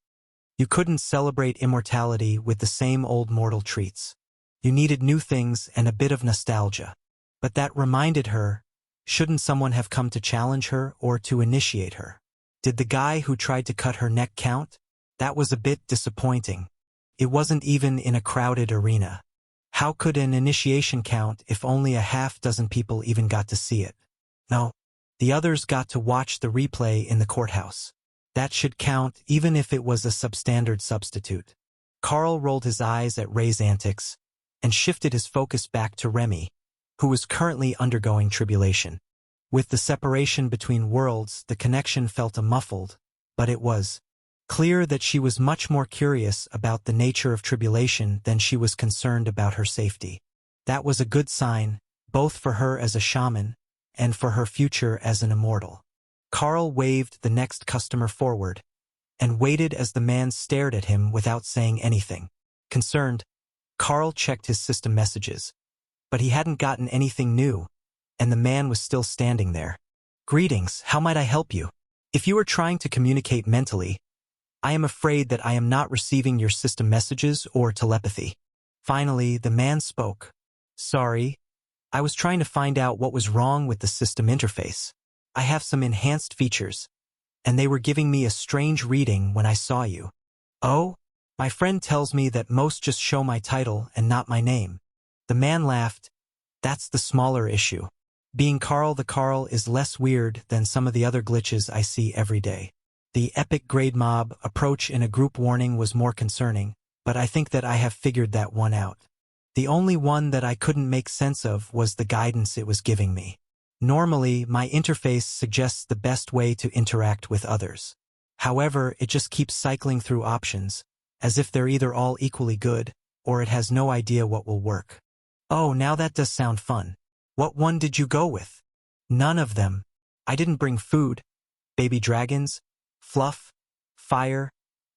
You couldn't celebrate immortality with the same old mortal treats. You needed new things and a bit of nostalgia. But that reminded her, shouldn't someone have come to challenge her or to initiate her? Did the guy who tried to cut her neck count? That was a bit disappointing. It wasn't even in a crowded arena. How could an initiation count if only a half-dozen people even got to see it? No. The others got to watch the replay in the courthouse. That should count even if it was a substandard substitute. Carl rolled his eyes at Ray's antics and shifted his focus back to Remy, who was currently undergoing tribulation. With the separation between worlds, the connection felt muffled, but it was clear that she was much more curious about the nature of tribulation than she was concerned about her safety. That was a good sign, both for her as a shaman and for her future as an immortal. Carl waved the next customer forward and waited as the man stared at him without saying anything. Concerned, Carl checked his system messages, but he hadn't gotten anything new, and the man was still standing there. Greetings, how might I help you? If you are trying to communicate mentally, I am afraid that I am not receiving your system messages or telepathy. Finally, the man spoke. Sorry, I was trying to find out what was wrong with the system interface. I have some enhanced features, and they were giving me a strange reading when I saw you. Oh? My friend tells me that most just show my title and not my name. The man laughed. That's the smaller issue. Being Carl the Carl is less weird than some of the other glitches I see every day. The epic grade mob approach in a group warning was more concerning, but I think that I have figured that one out. The only one that I couldn't make sense of was the guidance it was giving me. Normally, my interface suggests the best way to interact with others. However, it just keeps cycling through options, as if they're either all equally good, or it has no idea what will work. Oh, now that does sound fun. What one did you go with? None of them. I didn't bring food, baby dragons, fluff, fire,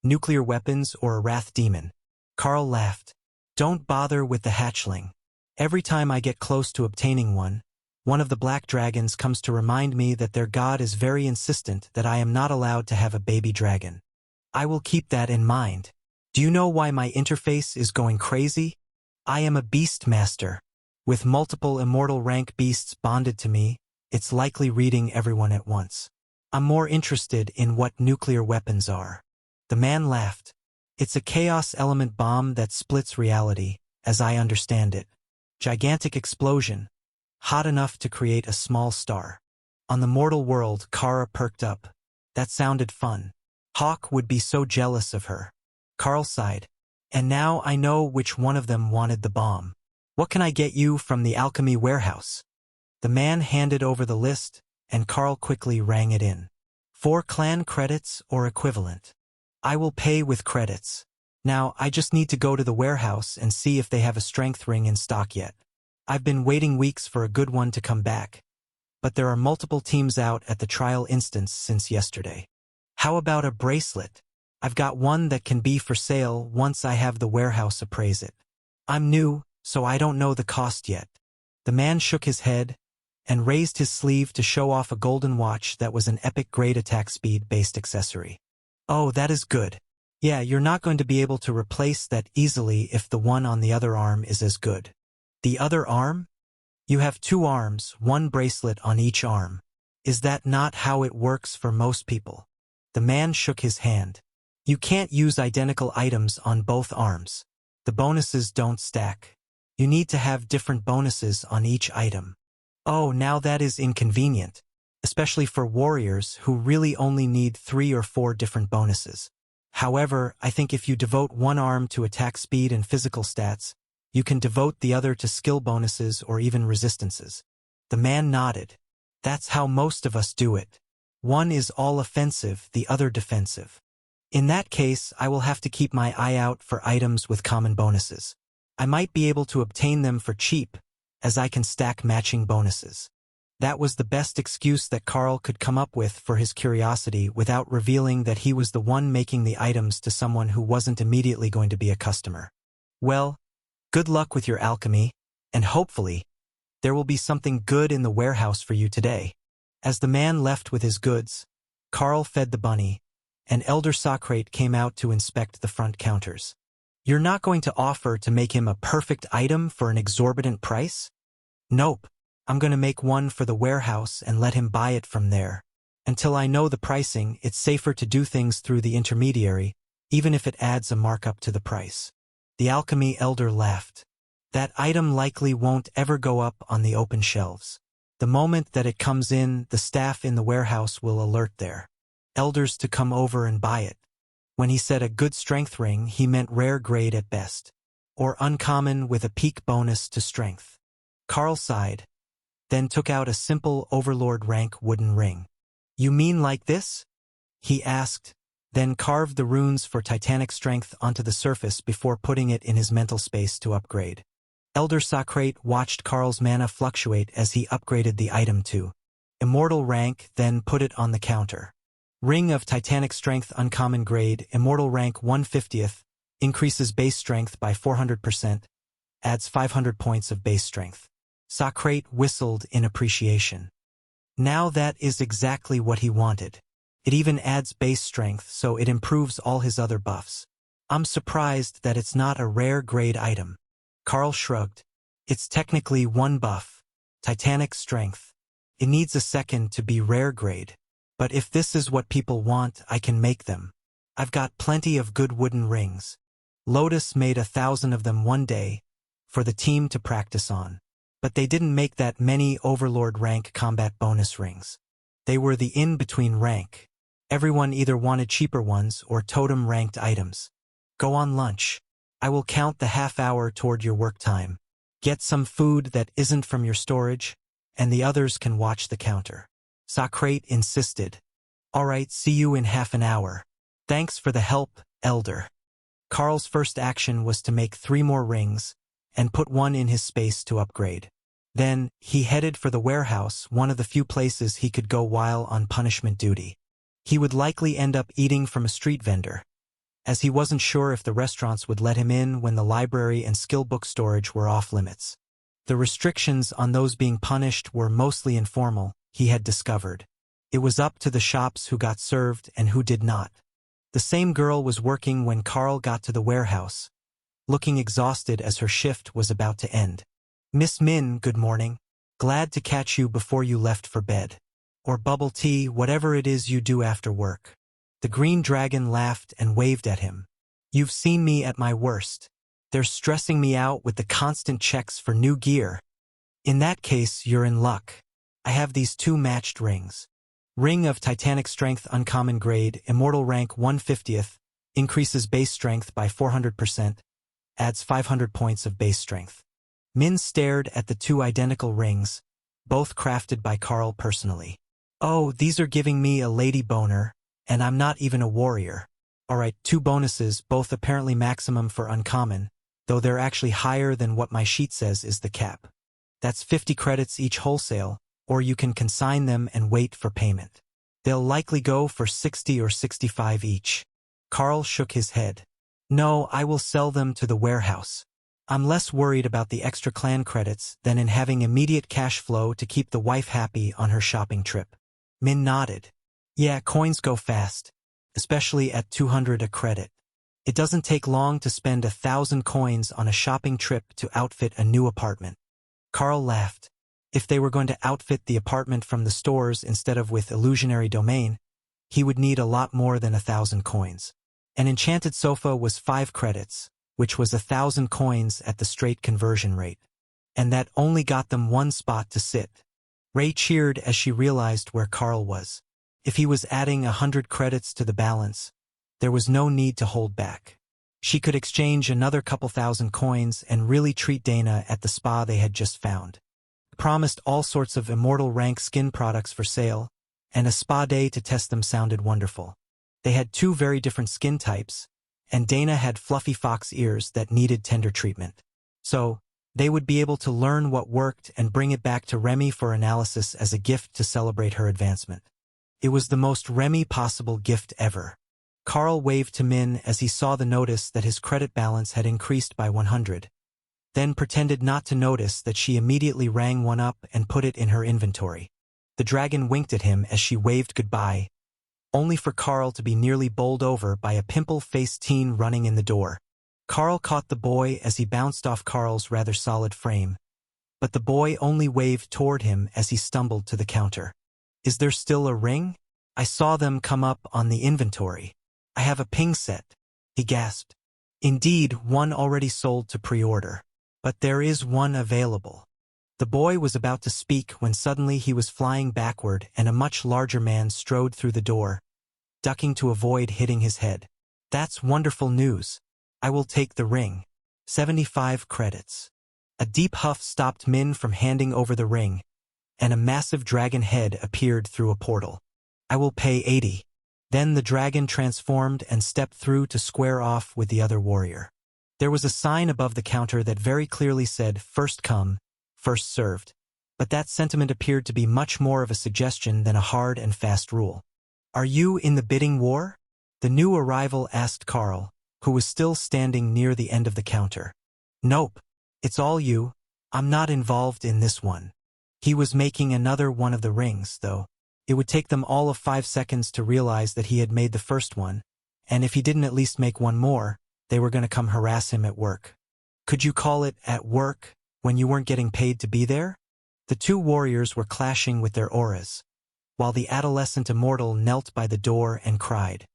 nuclear weapons, or a wrath demon. Carl laughed. Don't bother with the hatchling. Every time I get close to obtaining one of the black dragons comes to remind me that their god is very insistent that I am not allowed to have a baby dragon. I will keep that in mind. Do you know why my interface is going crazy? I am a beast master. With multiple immortal rank beasts bonded to me, it's likely reading everyone at once. I'm more interested in what nuclear weapons are. The man laughed. It's a chaos element bomb that splits reality, as I understand it. Gigantic explosion. Hot enough to create a small star. On the mortal world, Kara perked up. That sounded fun. Hawk would be so jealous of her. Carl sighed. And now I know which one of them wanted the bomb. What can I get you from the alchemy warehouse? The man handed over the list, and Carl quickly rang it in. 4 clan credits or equivalent. I will pay with credits. Now, I just need to go to the warehouse and see if they have a strength ring in stock yet. I've been waiting weeks for a good one to come back, but there are multiple teams out at the trial instance since yesterday. How about a bracelet? I've got one that can be for sale once I have the warehouse appraise it. I'm new, so I don't know the cost yet. The man shook his head and raised his sleeve to show off a golden watch that was an epic grade attack speed-based accessory. Oh, that is good. Yeah, you're not going to be able to replace that easily if the one on the other arm is as good. The other arm? You have 2 arms, 1 bracelet on each arm. Is that not how it works for most people? The man shook his hand. You can't use identical items on both arms. The bonuses don't stack. You need to have different bonuses on each item. Oh, now that is inconvenient, especially for warriors who really only need 3 or 4 different bonuses. However, I think if you devote one arm to attack speed and physical stats, you can devote the other to skill bonuses or even resistances. The man nodded. That's how most of us do it. One is all offensive, the other defensive. In that case, I will have to keep my eye out for items with common bonuses. I might be able to obtain them for cheap, as I can stack matching bonuses. That was the best excuse that Carl could come up with for his curiosity without revealing that he was the one making the items to someone who wasn't immediately going to be a customer. Well, good luck with your alchemy, and hopefully, there will be something good in the warehouse for you today. As the man left with his goods, Carl fed the bunny, and Elder Socrate came out to inspect the front counters. You're not going to offer to make him a perfect item for an exorbitant price? Nope. I'm going to make one for the warehouse and let him buy it from there. Until I know the pricing, it's safer to do things through the intermediary, even if it adds a markup to the price. The alchemy elder laughed. That item likely won't ever go up on the open shelves. The moment that it comes in, the staff in the warehouse will alert their elders to come over and buy it. When he said a good strength ring, he meant rare grade at best, or uncommon with a peak bonus to strength. Carl sighed, then took out a simple overlord rank wooden ring. You mean like this? He asked, then carved the runes for titanic strength onto the surface before putting it in his mental space to upgrade. Elder Socrate watched Carl's mana fluctuate as he upgraded the item to immortal rank, then put it on the counter. Ring of Titanic Strength Uncommon Grade, Immortal Rank 1/50th, increases base strength by 400%, adds 500 points of base strength. Socrate whistled in appreciation. Now that is exactly what he wanted. It even adds base strength, so it improves all his other buffs. I'm surprised that it's not a rare grade item. Carl shrugged. It's technically 1 buff, Titanic Strength. It needs a second to be rare grade. But if this is what people want, I can make them. I've got plenty of good wooden rings. Lotus made 1,000 of them one day for the team to practice on. But they didn't make that many Overlord rank combat bonus rings. They were the in-between rank. Everyone either wanted cheaper ones or totem-ranked items. Go on lunch. I will count the half hour toward your work time. Get some food that isn't from your storage, and the others can watch the counter. Socrate insisted. All right, see you in half an hour. Thanks for the help, Elder. Carl's first action was to make 3 more rings and put one in his space to upgrade. Then, he headed for the warehouse, one of the few places he could go while on punishment duty. He would likely end up eating from a street vendor, as he wasn't sure if the restaurants would let him in when the library and skill book storage were off limits. The restrictions on those being punished were mostly informal, he had discovered. It was up to the shops who got served and who did not. The same girl was working when Carl got to the warehouse, looking exhausted as her shift was about to end. Miss Min, good morning. Glad to catch you before you left for bed. Or bubble tea, whatever it is you do after work. The green dragon laughed and waved at him. You've seen me at my worst. They're stressing me out with the constant checks for new gear. In that case, you're in luck. I have these 2 matched rings. Ring of Titanic Strength Uncommon Grade, Immortal Rank 1/50th, increases base strength by 400%, adds 500 points of base strength. Min stared at the two identical rings, both crafted by Carl personally. Oh, these are giving me a lady boner, and I'm not even a warrior. Alright, 2 bonuses, both apparently maximum for uncommon, though they're actually higher than what my sheet says is the cap. That's 50 credits each wholesale, or you can consign them and wait for payment. They'll likely go for 60 or 65 each. Carl shook his head. No, I will sell them to the warehouse. I'm less worried about the extra clan credits than in having immediate cash flow to keep the wife happy on her shopping trip. Min nodded. Yeah, coins go fast, especially at 200 a credit. It doesn't take long to spend 1,000 coins on a shopping trip to outfit a new apartment. Carl laughed. If they were going to outfit the apartment from the stores instead of with Illusionary Domain, he would need a lot more than 1,000 coins. An enchanted sofa was 5 credits, which was 1,000 coins at the straight conversion rate. And that only got them 1 spot to sit. Ray cheered as she realized where Carl was. If he was adding 100 credits to the balance, there was no need to hold back. She could exchange another couple thousand coins and really treat Dana at the spa they had just found. Promised all sorts of immortal rank skin products for sale, and a spa day to test them sounded wonderful. They had 2 very different skin types, and Dana had fluffy fox ears that needed tender treatment. So, they would be able to learn what worked and bring it back to Remy for analysis as a gift to celebrate her advancement. It was the most Remy possible gift ever. Carl waved to Min as he saw the notice that his credit balance had increased by 100, then pretended not to notice that she immediately rang one up and put it in her inventory. The dragon winked at him as she waved goodbye, only for Carl to be nearly bowled over by a pimple-faced teen running in the door. Carl caught the boy as he bounced off Carl's rather solid frame, but the boy only waved toward him as he stumbled to the counter. Is there still a ring? I saw them come up on the inventory. I have a ping set, he gasped. Indeed, one already sold to pre-order. But there is one available. The boy was about to speak when suddenly he was flying backward and a much larger man strode through the door, ducking to avoid hitting his head. That's wonderful news. I will take the ring. 75 credits. A deep huff stopped Min from handing over the ring, and a massive dragon head appeared through a portal. I will pay 80. Then the dragon transformed and stepped through to square off with the other warrior. There was a sign above the counter that very clearly said, first come, first served. But that sentiment appeared to be much more of a suggestion than a hard and fast rule. Are you in the bidding war? The new arrival asked Carl, who was still standing near the end of the counter. Nope. It's all you. I'm not involved in this one. He was making another one of the rings, though. It would take them all of 5 seconds to realize that he had made the first one, and if he didn't at least make one more, they were going to come harass him at work. Could you call it at work when you weren't getting paid to be there? The 2 warriors were clashing with their auras, while the adolescent immortal knelt by the door and cried.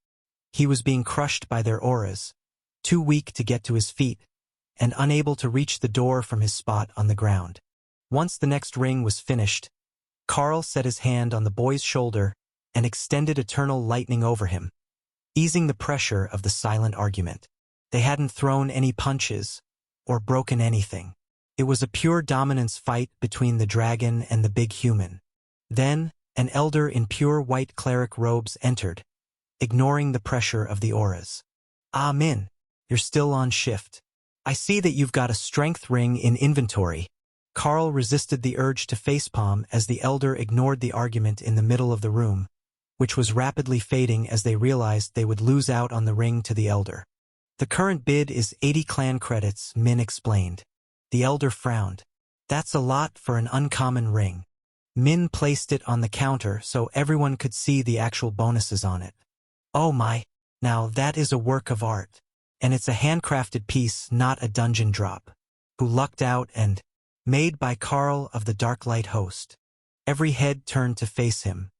He was being crushed by their auras, too weak to get to his feet, and unable to reach the door from his spot on the ground. Once the next ring was finished, Carl set his hand on the boy's shoulder and extended eternal lightning over him, easing the pressure of the silent argument. They hadn't thrown any punches or broken anything. It was a pure dominance fight between the dragon and the big human. Then, an elder in pure white cleric robes entered, ignoring the pressure of the auras. Ah, Min, you're still on shift. I see that you've got a strength ring in inventory. Carl resisted the urge to facepalm as the elder ignored the argument in the middle of the room, which was rapidly fading as they realized they would lose out on the ring to the elder. The current bid is 80 clan credits, Min explained. The elder frowned. That's a lot for an uncommon ring. Min placed it on the counter so everyone could see the actual bonuses on it. Oh my, now that is a work of art. And it's a handcrafted piece, not a dungeon drop. Who lucked out and made by Carl of the Darklight host. Every head turned to face him.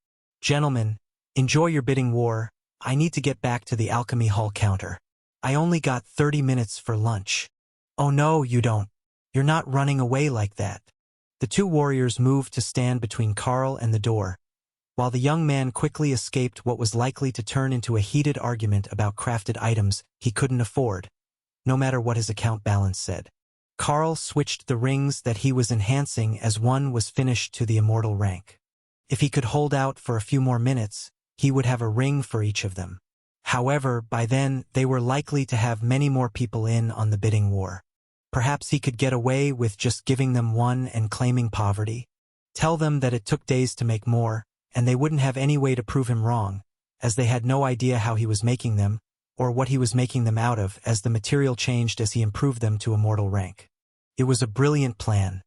Gentlemen, enjoy your bidding war. I need to get back to the Alchemy Hall counter. I only got 30 minutes for lunch. Oh no, you don't. You're not running away like that. The 2 warriors moved to stand between Carl and the door, while the young man quickly escaped what was likely to turn into a heated argument about crafted items he couldn't afford, no matter what his account balance said. Carl switched the rings that he was enhancing as one was finished to the immortal rank. If he could hold out for a few more minutes, he would have a ring for each of them. However, by then, they were likely to have many more people in on the bidding war. Perhaps he could get away with just giving them one and claiming poverty. Tell them that it took days to make more, and they wouldn't have any way to prove him wrong, as they had no idea how he was making them, or what he was making them out of, as the material changed as he improved them to immortal rank. It was a brilliant plan.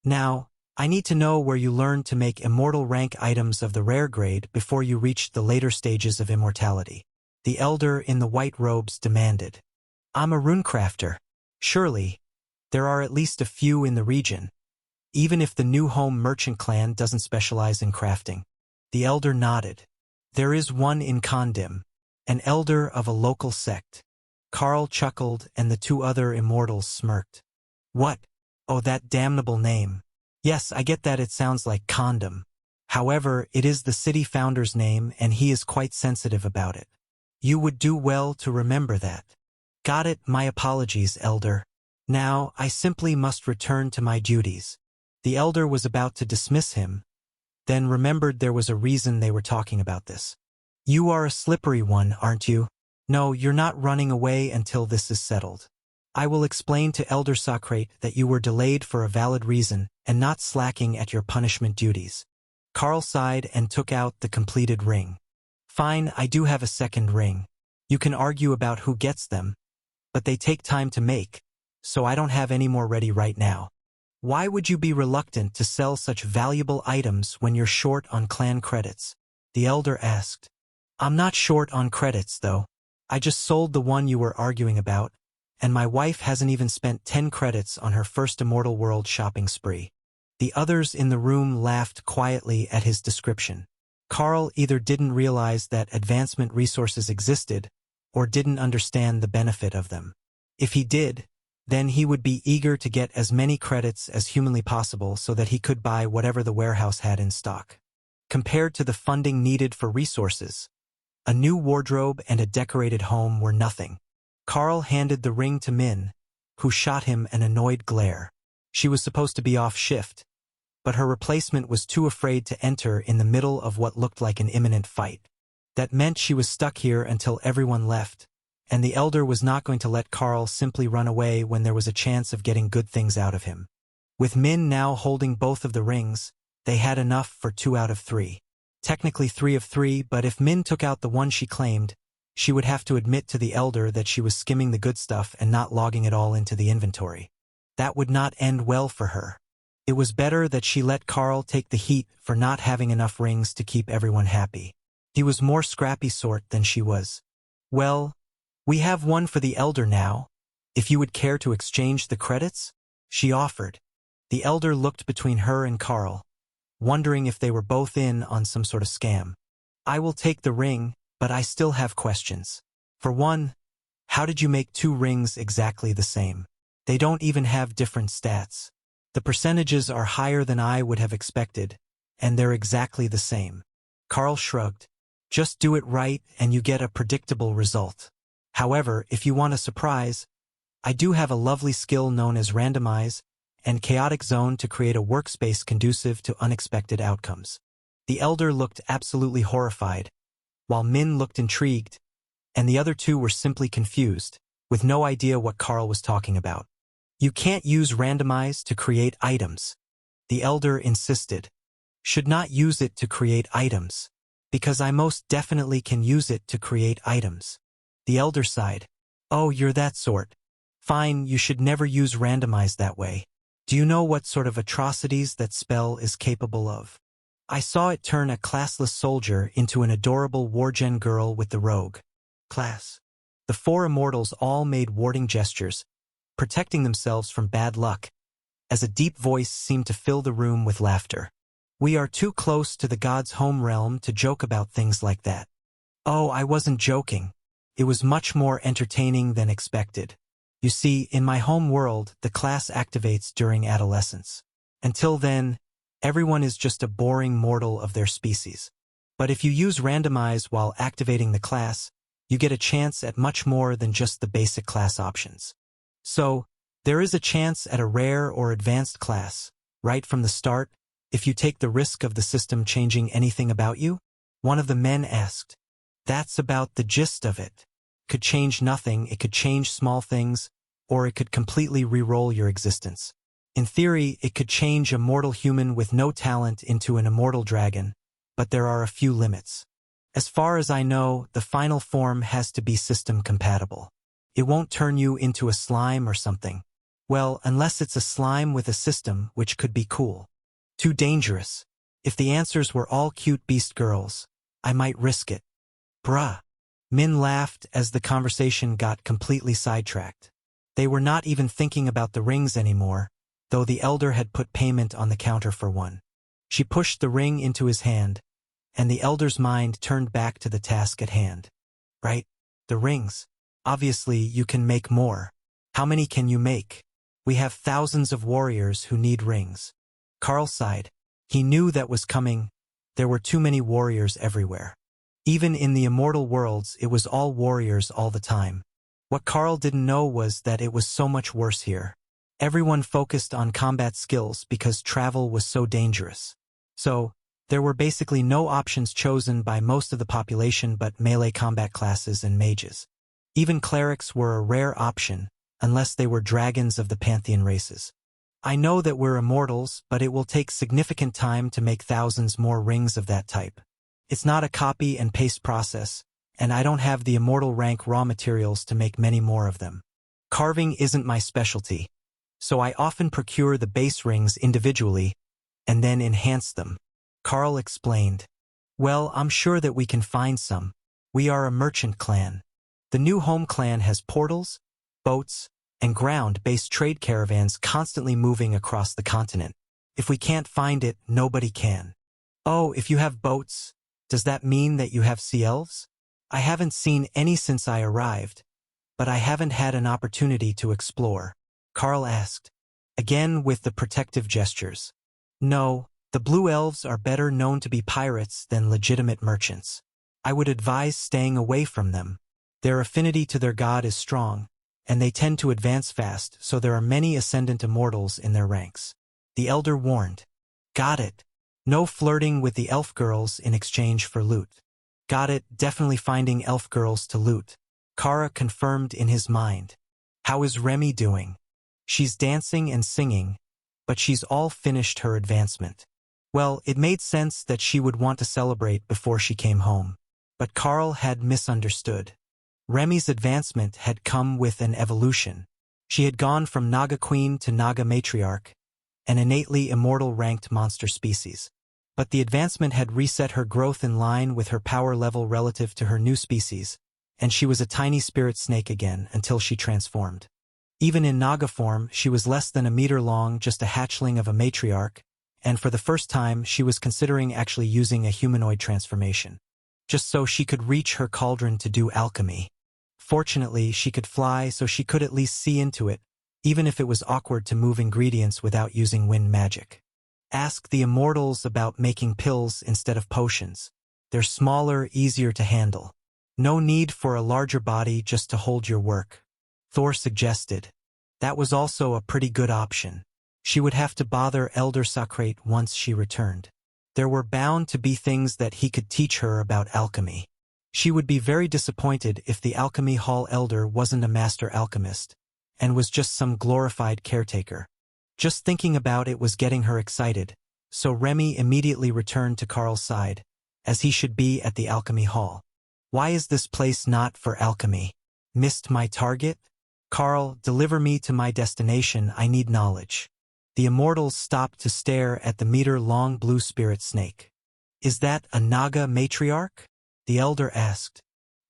Now, I need to know where you learned to make immortal rank items of the rare grade before you reached the later stages of immortality. The elder in the white robes demanded. I'm a runecrafter. Surely, there are at least a few in the region, even if the New Home Merchant clan doesn't specialize in crafting. The elder nodded. There is one in Kondim, an elder of a local sect. Carl chuckled and the two other immortals smirked. What? Oh, that damnable name. Yes, I get that it sounds like condom. However, it is the city founder's name and he is quite sensitive about it. You would do well to remember that. Got it, my apologies, elder. Now, I simply must return to my duties. The elder was about to dismiss him, then remembered there was a reason they were talking about this. You are a slippery one, aren't you? No, you're not running away until this is settled. I will explain to Elder Socrate that you were delayed for a valid reason and not slacking at your punishment duties. Carl sighed and took out the completed ring. Fine, I do have a second ring. You can argue about who gets them, but they take time to make, so I don't have any more ready right now. Why would you be reluctant to sell such valuable items when you're short on clan credits? The elder asked. I'm not short on credits, though. I just sold the one you were arguing about, and my wife hasn't even spent 10 credits on her first Immortal World shopping spree. The others in the room laughed quietly at his description. Carl either didn't realize that advancement resources existed, or didn't understand the benefit of them. If he did, then he would be eager to get as many credits as humanly possible so that he could buy whatever the warehouse had in stock. Compared to the funding needed for resources, a new wardrobe and a decorated home were nothing. Carl handed the ring to Min, who shot him an annoyed glare. She was supposed to be off shift, but her replacement was too afraid to enter in the middle of what looked like an imminent fight. That meant she was stuck here until everyone left, and the elder was not going to let Carl simply run away when there was a chance of getting good things out of him. With Min now holding both of the rings, they had enough for 2 out of 3. Technically 3 of 3, but if Min took out the one she claimed, she would have to admit to the elder that she was skimming the good stuff and not logging it all into the inventory. That would not end well for her. It was better that she let Carl take the heat for not having enough rings to keep everyone happy. He was more scrappy sort than she was. Well, we have one for the elder now. If you would care to exchange the credits? She offered. The elder looked between her and Carl, wondering if they were both in on some sort of scam. I will take the ring, but I still have questions. For one, how did you make 2 rings exactly the same? They don't even have different stats. The percentages are higher than I would have expected, and they're exactly the same. Carl shrugged. Just do it right and you get a predictable result. However, if you want a surprise, I do have a lovely skill known as Randomize and Chaotic Zone to create a workspace conducive to unexpected outcomes. The elder looked absolutely horrified, while Min looked intrigued, and the other two were simply confused, with no idea what Carl was talking about. You can't use Randomize to create items, the elder insisted. Should not use it to create items, because I most definitely can use it to create items. The elder sighed. Oh, you're that sort. Fine, you should never use Randomize that way. Do you know what sort of atrocities that spell is capable of? I saw it turn a classless soldier into an adorable wargen girl with the rogue class. The 4 immortals all made warding gestures, protecting themselves from bad luck, as a deep voice seemed to fill the room with laughter. We are too close to the god's home realm to joke about things like that. Oh, I wasn't joking. It was much more entertaining than expected. You see, in my home world, the class activates during adolescence. Until then, everyone is just a boring mortal of their species. But if you use Randomize while activating the class, you get a chance at much more than just the basic class options. So, There is a chance at a rare or advanced class, right from the start, if you take the risk of the system changing anything about you? One of the men asked. That's about the gist of it. Could change nothing, it could change small things, or it could completely re-roll your existence. In theory, it could change a mortal human with no talent into an immortal dragon, but there are a few limits. As far as I know, the final form has to be system compatible. It won't turn you into a slime or something. Well, unless it's a slime with a system, which could be cool. Too dangerous. If the answers were all cute beast girls, I might risk it. Bruh. Min laughed as the conversation got completely sidetracked. They were not even thinking about the rings anymore, though the elder had put payment on the counter for one. She pushed the ring into his hand, and the elder's mind turned back to the task at hand. Right? The rings. Obviously, you can make more. How many can you make? We have thousands of warriors who need rings. Carl sighed. He knew that was coming. There were too many warriors everywhere. Even in the immortal worlds, it was all warriors all the time. What Carl didn't know was that it was so much worse here. Everyone focused on combat skills because travel was so dangerous. So, there were basically no options chosen by most of the population but melee combat classes and mages. Even clerics were a rare option, unless they were dragons of the pantheon races. I know that we're immortals, but it will take significant time to make thousands more rings of that type. It's not a copy and paste process, and I don't have the immortal rank raw materials to make many more of them. Carving isn't my specialty, so I often procure the base rings individually and then enhance them. Carl explained. Well, I'm sure that we can find some. We are a merchant clan. The new home clan has portals, boats, and ground-based trade caravans constantly moving across the continent. If we can't find it, nobody can. Oh, if you have boats, does that mean that you have sea elves? I haven't seen any since I arrived, but I haven't had an opportunity to explore. Carl asked, again with the protective gestures. No, the blue elves are better known to be pirates than legitimate merchants. I would advise staying away from them. Their affinity to their god is strong, and they tend to advance fast, so there are many ascendant immortals in their ranks. The elder warned. Got it. No flirting with the elf girls in exchange for loot. Got it, definitely finding elf girls to loot. Kara confirmed in his mind. How is Remy doing? She's dancing and singing, but she's all finished her advancement. Well, it made sense that she would want to celebrate before she came home. But Carl had misunderstood. Remy's advancement had come with an evolution. She had gone from Naga Queen to Naga Matriarch, an innately immortal ranked monster species. But the advancement had reset her growth in line with her power level relative to her new species, and she was a tiny spirit snake again until she transformed. Even in Naga form, she was less than a meter long, just a hatchling of a matriarch, and for the first time she was considering actually using a humanoid transformation, just so she could reach her cauldron to do alchemy. Fortunately, she could fly, so she could at least see into it, even if it was awkward to move ingredients without using wind magic. Ask the immortals about making pills instead of potions. They're smaller, easier to handle. No need for a larger body just to hold your work. Thor suggested. That was also a pretty good option. She would have to bother Elder Socrate once she returned. There were bound to be things that he could teach her about alchemy. She would be very disappointed if the Alchemy Hall Elder wasn't a master alchemist, and was just some glorified caretaker. Just thinking about it was getting her excited, so Remy immediately returned to Carl's side, as he should be at the Alchemy Hall. Why is this place not for alchemy? Missed my target? Carl, deliver me to my destination, I need knowledge. The immortals stopped to stare at the meter-long blue spirit snake. Is that a Naga matriarch? The elder asked.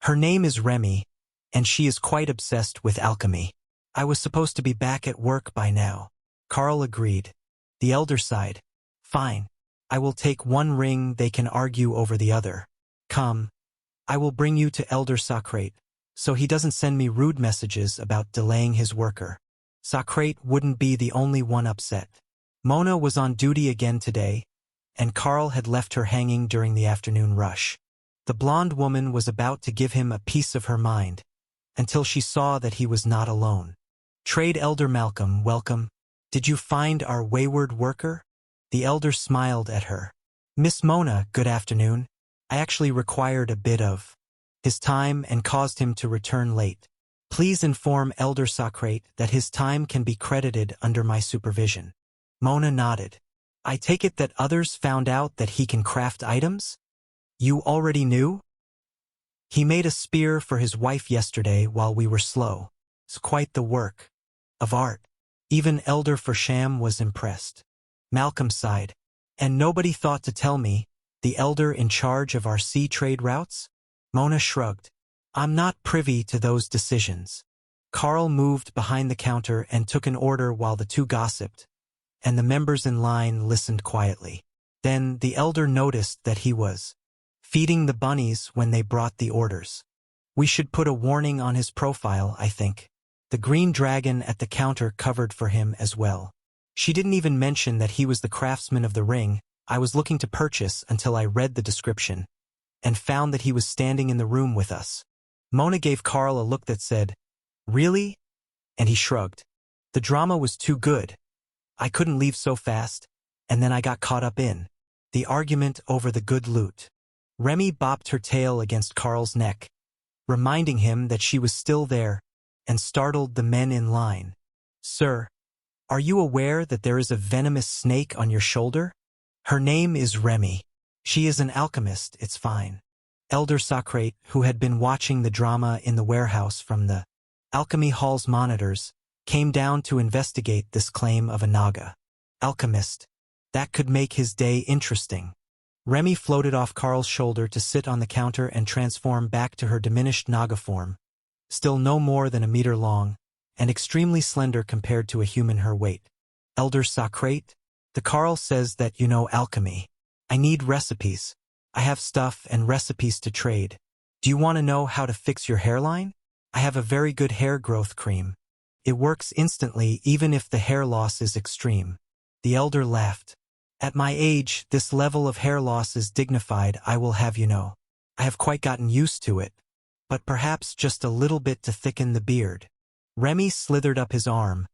Her name is Remy, and she is quite obsessed with alchemy. I was supposed to be back at work by now. Carl agreed. The elder sighed. Fine. I will take one ring, they can argue over the other. Come. I will bring you to Elder Socrate, so he doesn't send me rude messages about delaying his worker. Socrate wouldn't be the only one upset. Mona was on duty again today, and Carl had left her hanging during the afternoon rush. The blonde woman was about to give him a piece of her mind, until she saw that he was not alone. Trade Elder Malcolm, welcome. Did you find our wayward worker? The elder smiled at her. Miss Mona, good afternoon. I actually required a bit of his time and caused him to return late. Please inform Elder Socrate that his time can be credited under my supervision. Mona nodded. I take it that others found out that he can craft items? You already knew? He made a spear for his wife yesterday while we were slow. It's quite the work of art. Even Elder Fersham was impressed. Malcolm sighed. And nobody thought to tell me, the elder in charge of our sea trade routes? Mona shrugged. I'm not privy to those decisions. Carl moved behind the counter and took an order while the two gossiped, and the members in line listened quietly. Then the elder noticed that he was feeding the bunnies when they brought the orders. We should put a warning on his profile, I think. The green dragon at the counter covered for him as well. She didn't even mention that he was the craftsman of the ring I was looking to purchase until I read the description and found that he was standing in the room with us. Mona gave Carl a look that said, Really? And he shrugged. The drama was too good. I couldn't leave so fast, and then I got caught up in the argument over the good loot. Remy bopped her tail against Carl's neck, reminding him that she was still there, and startled the men in line. Sir, are you aware that there is a venomous snake on your shoulder? Her name is Remy. She is an alchemist, it's fine. Elder Socrate, who had been watching the drama in the warehouse from the Alchemy Hall's monitors, came down to investigate this claim of a Naga alchemist. That could make his day interesting. Remy floated off Carl's shoulder to sit on the counter and transform back to her diminished Naga form, still no more than a meter long, and extremely slender compared to a human her weight. Elder Socrate, the Carl says that you know alchemy. I need recipes. I have stuff and recipes to trade. Do you want to know how to fix your hairline? I have a very good hair growth cream. It works instantly even if the hair loss is extreme. The elder laughed. At my age, this level of hair loss is dignified, I will have you know. I have quite gotten used to it, but perhaps just a little bit to thicken the beard. Remy slithered up his arm,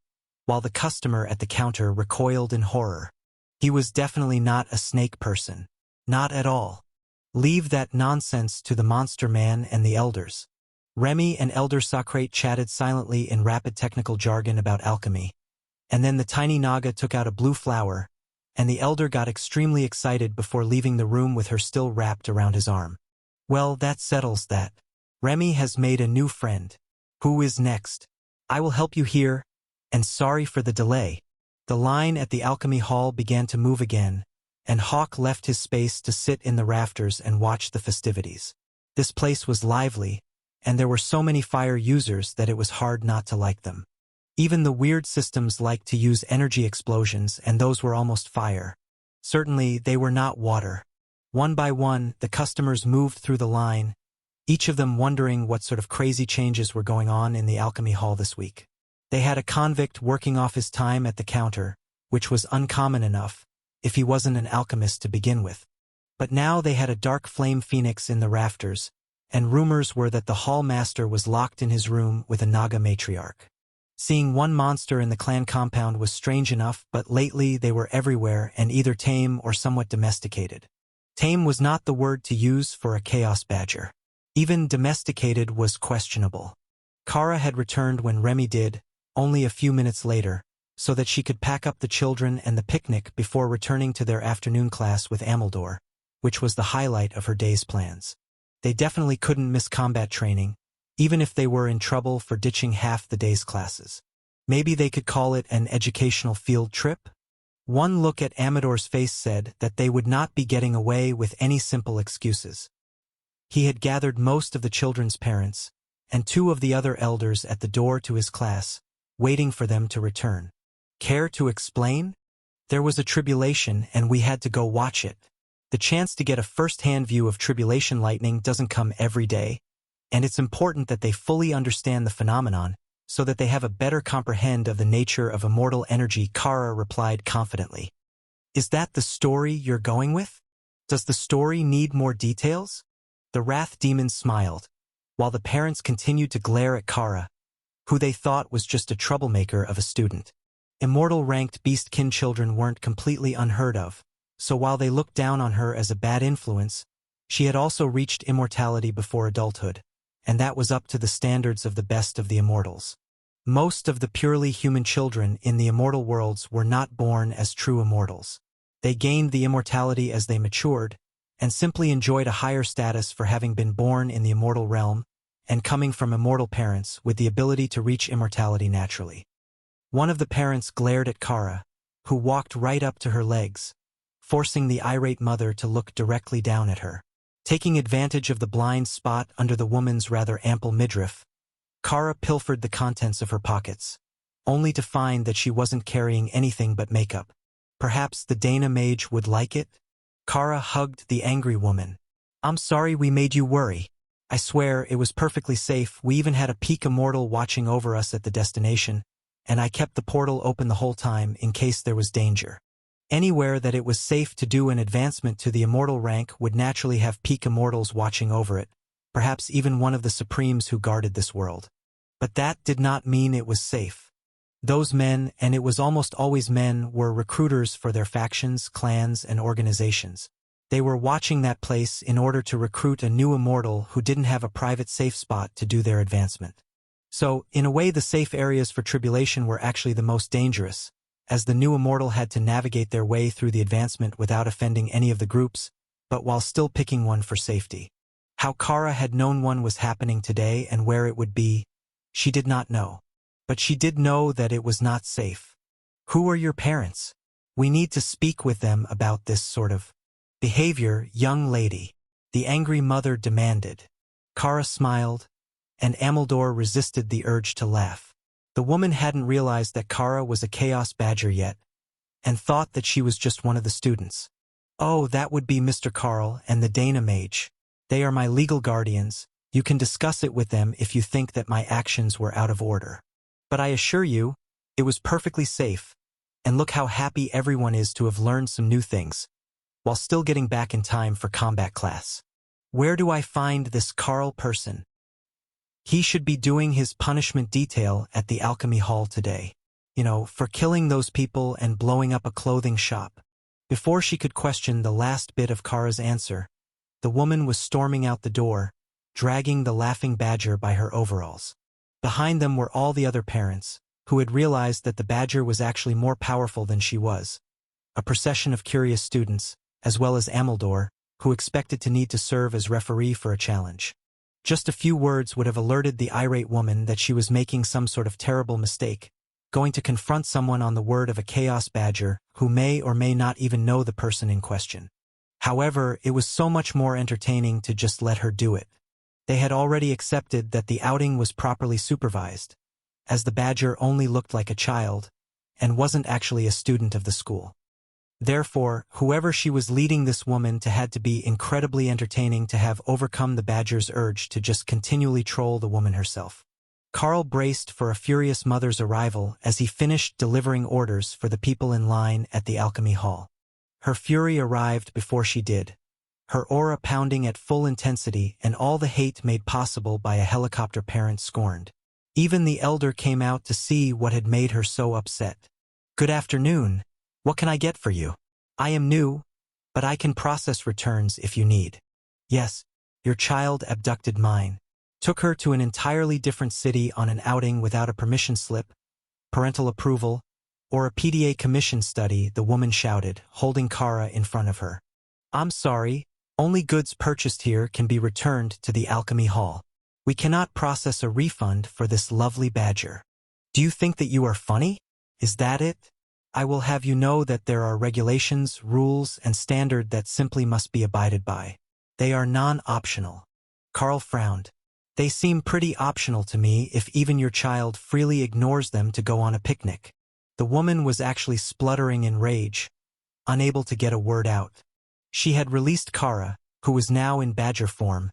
while the customer at the counter recoiled in horror. He was definitely not a snake person. Not at all. Leave that nonsense to the monster man and the elders. Remy and Elder Socrate chatted silently in rapid technical jargon about alchemy, and then the tiny Naga took out a blue flower, and the elder got extremely excited before leaving the room with her still wrapped around his arm. Well, that settles that. Remy has made a new friend. Who is next? I will help you here, and sorry for the delay. The line at the Alchemy Hall began to move again, and Hawk left his space to sit in the rafters and watch the festivities. This place was lively, and there were so many fire users that it was hard not to like them. Even the weird systems liked to use energy explosions, and those were almost fire. Certainly, they were not water. One by one, the customers moved through the line, each of them wondering what sort of crazy changes were going on in the Alchemy Hall this week. They had a convict working off his time at the counter, which was uncommon enough, if he wasn't an alchemist to begin with. But now they had a dark flame phoenix in the rafters, and rumors were that the hall master was locked in his room with a Naga matriarch. Seeing one monster in the clan compound was strange enough, but lately they were everywhere and either tame or somewhat domesticated. Tame was not the word to use for a chaos badger. Even domesticated was questionable. Kara had returned when Remy did, only a few minutes later, so that she could pack up the children and the picnic before returning to their afternoon class with Ameldor, which was the highlight of her day's plans. They definitely couldn't miss combat training, even if they were in trouble for ditching half the day's classes. Maybe they could call it an educational field trip? One look at Amador's face said that they would not be getting away with any simple excuses. He had gathered most of the children's parents, and two of the other elders at the door to his class, waiting for them to return. Care to explain? There was a tribulation and we had to go watch it. The chance to get a first-hand view of tribulation lightning doesn't come every day, and it's important that they fully understand the phenomenon so that they have a better comprehend of the nature of immortal energy, Kara replied confidently. Is that the story you're going with? Does the story need more details? The Wrath Demon smiled, while the parents continued to glare at Kara, who they thought was just a troublemaker of a student. Immortal-ranked beastkin children weren't completely unheard of, so while they looked down on her as a bad influence, she had also reached immortality before adulthood, and that was up to the standards of the best of the immortals. Most of the purely human children in the immortal worlds were not born as true immortals. They gained the immortality as they matured, and simply enjoyed a higher status for having been born in the immortal realm and coming from immortal parents with the ability to reach immortality naturally. One of the parents glared at Kara, who walked right up to her legs, forcing the irate mother to look directly down at her. Taking advantage of the blind spot under the woman's rather ample midriff, Kara pilfered the contents of her pockets, only to find that she wasn't carrying anything but makeup. Perhaps the Dana mage would like it? Kara hugged the angry woman. "I'm sorry we made you worry. I swear it was perfectly safe. We even had a peak immortal watching over us at the destination, and I kept the portal open the whole time in case there was danger. Anywhere that it was safe to do an advancement to the immortal rank would naturally have peak immortals watching over it, perhaps even one of the supremes who guarded this world. But that did not mean it was safe. Those men, and it was almost always men, were recruiters for their factions, clans, and organizations. They were watching that place in order to recruit a new immortal who didn't have a private safe spot to do their advancement. So, in a way, the safe areas for tribulation were actually the most dangerous, as the new immortal had to navigate their way through the advancement without offending any of the groups, but while still picking one for safety. How Kara had known one was happening today and where it would be, she did not know. But she did know that it was not safe. "Who are your parents? We need to speak with them about this sort of behavior, young lady," the angry mother demanded. Kara smiled, and Ameldor resisted the urge to laugh. The woman hadn't realized that Kara was a Chaos Badger yet, and thought that she was just one of the students. "Oh, that would be Mr. Carl and the Dana Mage. They are my legal guardians. You can discuss it with them if you think that my actions were out of order. But I assure you, it was perfectly safe, and look how happy everyone is to have learned some new things, while still getting back in time for combat class. Where do I find this Carl person? He should be doing his punishment detail at the Alchemy Hall today. For killing those people and blowing up a clothing shop." Before she could question the last bit of Kara's answer, the woman was storming out the door, dragging the laughing badger by her overalls. Behind them were all the other parents, who had realized that the badger was actually more powerful than she was. A procession of curious students, as well as Ameldor, who expected to need to serve as referee for a challenge. Just a few words would have alerted the irate woman that she was making some sort of terrible mistake, going to confront someone on the word of a Chaos Badger who may or may not even know the person in question. However, it was so much more entertaining to just let her do it. They had already accepted that the outing was properly supervised, as the badger only looked like a child and wasn't actually a student of the school. Therefore, whoever she was leading this woman to had to be incredibly entertaining to have overcome the badger's urge to just continually troll the woman herself. Carl braced for a furious mother's arrival as he finished delivering orders for the people in line at the Alchemy Hall. Her fury arrived before she did, her aura pounding at full intensity and all the hate made possible by a helicopter parent scorned. Even the elder came out to see what had made her so upset. "Good afternoon. What can I get for you? I am new, but I can process returns if you need." "Yes, your child abducted mine. Took her to an entirely different city on an outing without a permission slip, parental approval, or a PDA commission study," the woman shouted, holding Kara in front of her. "I'm sorry, only goods purchased here can be returned to the Alchemy Hall. We cannot process a refund for this lovely badger. Do you think that you are funny? Is that it? I will have you know that there are regulations, rules, and standards that simply must be abided by. They are non-optional." Carl frowned. "They seem pretty optional to me if even your child freely ignores them to go on a picnic." The woman was actually spluttering in rage, unable to get a word out. She had released Kara, who was now in badger form,